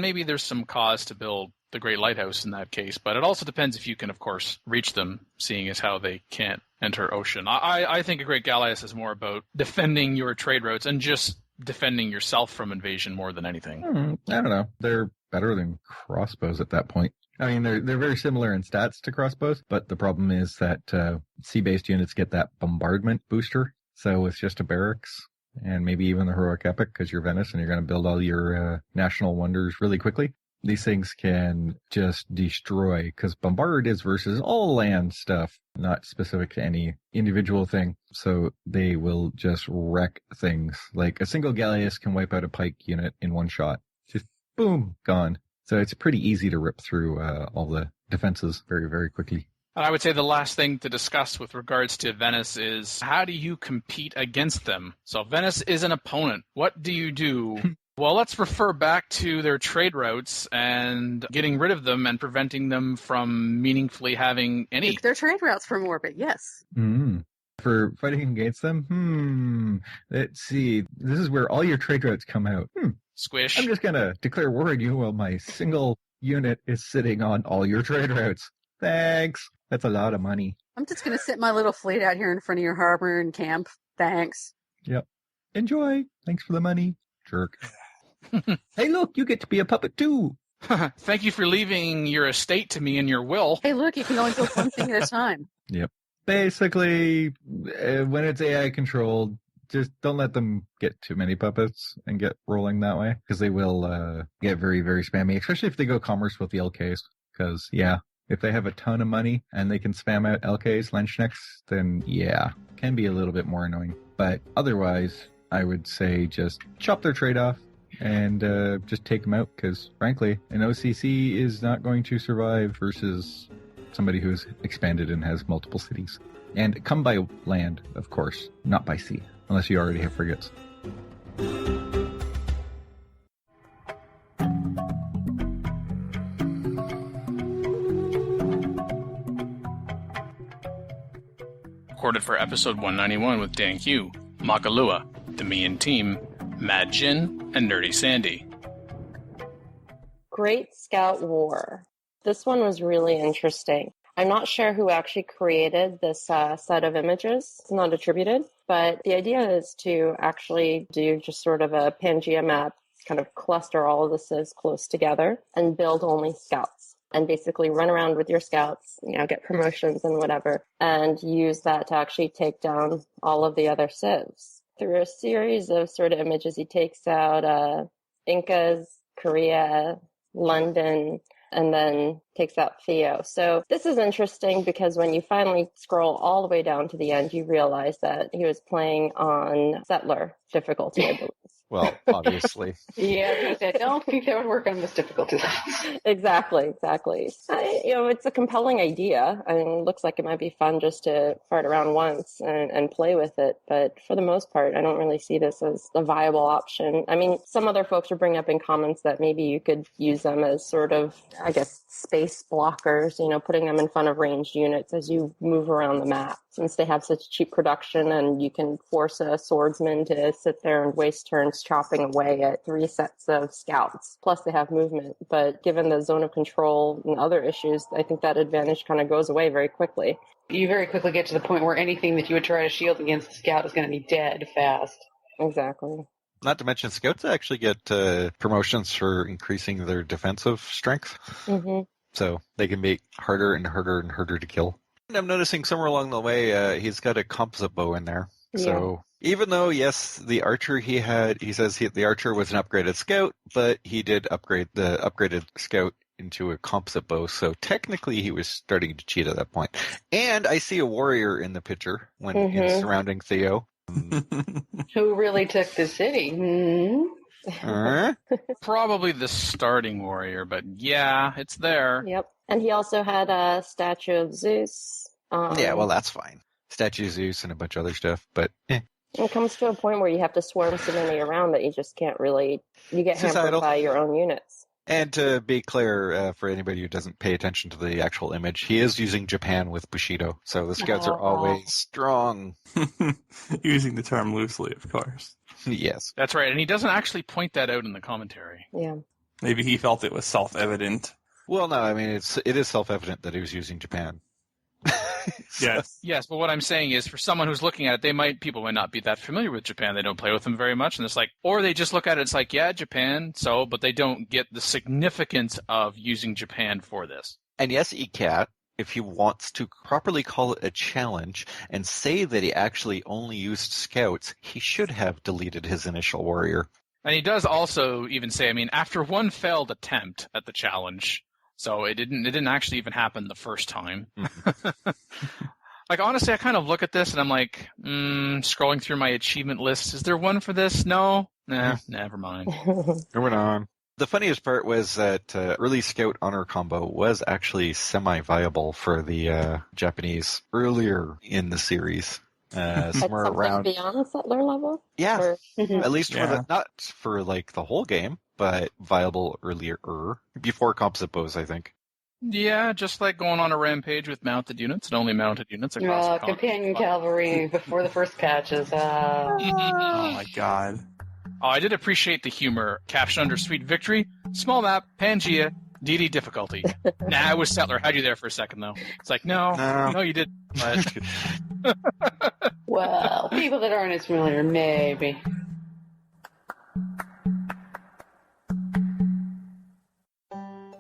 maybe there's some cause to build the Great Lighthouse in that case. But it also depends if you can, of course, reach them, seeing as how they can't enter ocean. I think a Great Galleass is more about defending your trade routes and just defending yourself from invasion more than anything. I don't know. They're better than crossbows at that point. I mean, they're very similar in stats to crossbows, but the problem is that sea-based units get that bombardment booster. So it's just a barracks and maybe even the heroic epic because you're Venice and you're going to build all your national wonders really quickly. These things can just destroy because bombard is versus all land stuff, not specific to any individual thing. So they will just wreck things. Like a single Galleass can wipe out a pike unit in one shot. Just boom, gone. So it's pretty easy to rip through all the defenses very, very quickly. And I would say the last thing to discuss with regards to Venice is how do you compete against them? So Venice is an opponent. What do you do? Well, let's refer back to their trade routes and getting rid of them and preventing them from meaningfully having any. Take their trade routes from orbit, yes. For fighting against them? Let's see. This is where all your trade routes come out. Squish. I'm just going to declare war on you while my single unit is sitting on all your trade routes. Thanks. That's a lot of money. I'm just going to sit my little fleet out here in front of your harbor and camp. Thanks. Yep. Enjoy. Thanks for the money. Jerk. Hey, look, you get to be a puppet too. Thank you for leaving your estate to me in your will. Hey, look, you can only build one thing at a time. Yep. Basically, when it's AI controlled, just don't let them get too many puppets and get rolling that way, because they will get very, very spammy, especially if they go commerce with the LKs. Because, yeah, if they have a ton of money and they can spam out LKs, Lenschnecks, then, yeah, can be a little bit more annoying. But otherwise, I would say just chop their trade off, and just take them out, because frankly, an OCC is not going to survive versus somebody who's expanded and has multiple cities. And come by land, of course, not by sea, unless you already have frigates. Recorded for episode 191 with Dan Hugh, Makalua, the Mian team, Mad Jin, and Nerdy Sandy. Great Scout War. This one was really interesting. I'm not sure who actually created this set of images. It's not attributed, but the idea is to actually do just sort of a Pangea map, kind of cluster all of the civs close together and build only scouts. And basically run around with your scouts, get promotions and whatever, and use that to actually take down all of the other civs. Through a series of sort of images, he takes out Incas, Korea, London, and then takes out Theo. So this is interesting because when you finally scroll all the way down to the end, you realize that he was playing on settler difficulty, I believe. Well, obviously. Yeah, I don't think that would work on this difficulty level. Exactly. It's a compelling idea. I mean, it looks like it might be fun just to fart around once and play with it. But for the most part, I don't really see this as a viable option. I mean, some other folks are bringing up in comments that maybe you could use them as sort of, I guess, space blockers, putting them in front of ranged units as you move around the map. Since they have such cheap production and you can force a swordsman to sit there and waste turns chopping away at 3 sets of scouts. Plus they have movement. But given the zone of control and other issues, I think that advantage kind of goes away very quickly. You very quickly get to the point where anything that you would try to shield against the scout is going to be dead fast. Exactly. Not to mention, scouts actually get promotions for increasing their defensive strength. Mm-hmm. So they can be harder and harder and harder to kill. And I'm noticing somewhere along the way, he's got a composite bow in there. Yeah. So even though, yes, the archer he says the archer was an upgraded scout, but he did upgrade the upgraded scout into a composite bow. So technically he was starting to cheat at that point. And I see a warrior in the picture when he's surrounding Theo. Who really took the city? Probably the starting warrior, but yeah, it's there. Yep. And he also had a statue of Zeus. Yeah, well, that's fine. Statue of Zeus and a bunch of other stuff, but It comes to a point where you have to swarm so many around that you just can't really, you get hampered by your own units. And to be clear, for anybody who doesn't pay attention to the actual image, he is using Japan with Bushido, so the scouts are always strong. Using the term loosely, of course. Yes. That's right, and he doesn't actually point that out in the commentary. Yeah. Maybe he felt it was self-evident. Well, no, I mean, it is self-evident that he was using Japan. Yes, but what I'm saying is, for someone who's looking at it, people might not be that familiar with Japan. They don't play with them very much, and it's like, or they just look at it, it's like, yeah, Japan, but they don't get the significance of using Japan for this. And yes, ECAT, if he wants to properly call it a challenge and say that he actually only used scouts, he should have deleted his initial warrior. And he does also even say, after one failed attempt at the challenge, so it didn't actually even happen the first time. Like, honestly, I kind of look at this and I'm like, scrolling through my achievement list, is there one for this? No? Nah, never mind. Moving on. The funniest part was that early Scout Honor combo was actually semi-viable for the Japanese earlier in the series. Somewhere around beyond settler level? Yeah. At least for not for like the whole game, but viable earlier, before composite bows, I think. Yeah, just like going on a rampage with mounted units and only mounted units across the continent. Companion cavalry before the first patches. Oh my god. Oh, I did appreciate the humor. Caption under Sweet Victory, small map, Pangea, DD difficulty. Nah, it was Settler. Had you there for a second, though. It's like, no, you didn't. But... Well, people that aren't as familiar, maybe.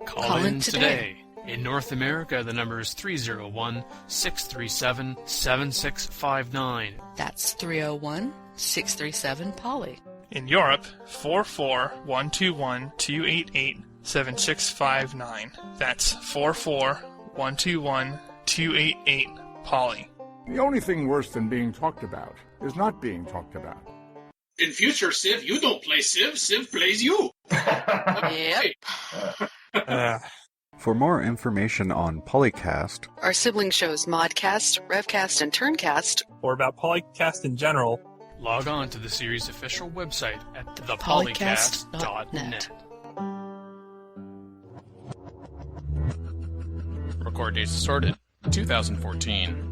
Call in today. In North America, the number is 301-637-7659. That's 301-637-POLY. In Europe, 44121-288-7659. That's 44121-288-POLY. The only thing worse than being talked about is not being talked about. In future, Civ, you don't play Civ. Civ plays you. Yep. For more information on PolyCast, Our sibling shows Modcast, Revcast, and Turncast, or about PolyCast in general, log on to the series' official website at polycast.net. Record dates assorted, 2014.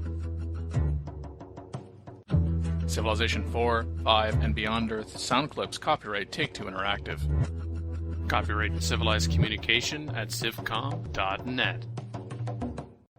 Civilization 4, 5, and Beyond Earth sound clips copyright Take-Two Interactive. Copyright Civilized Communication at civcom.net.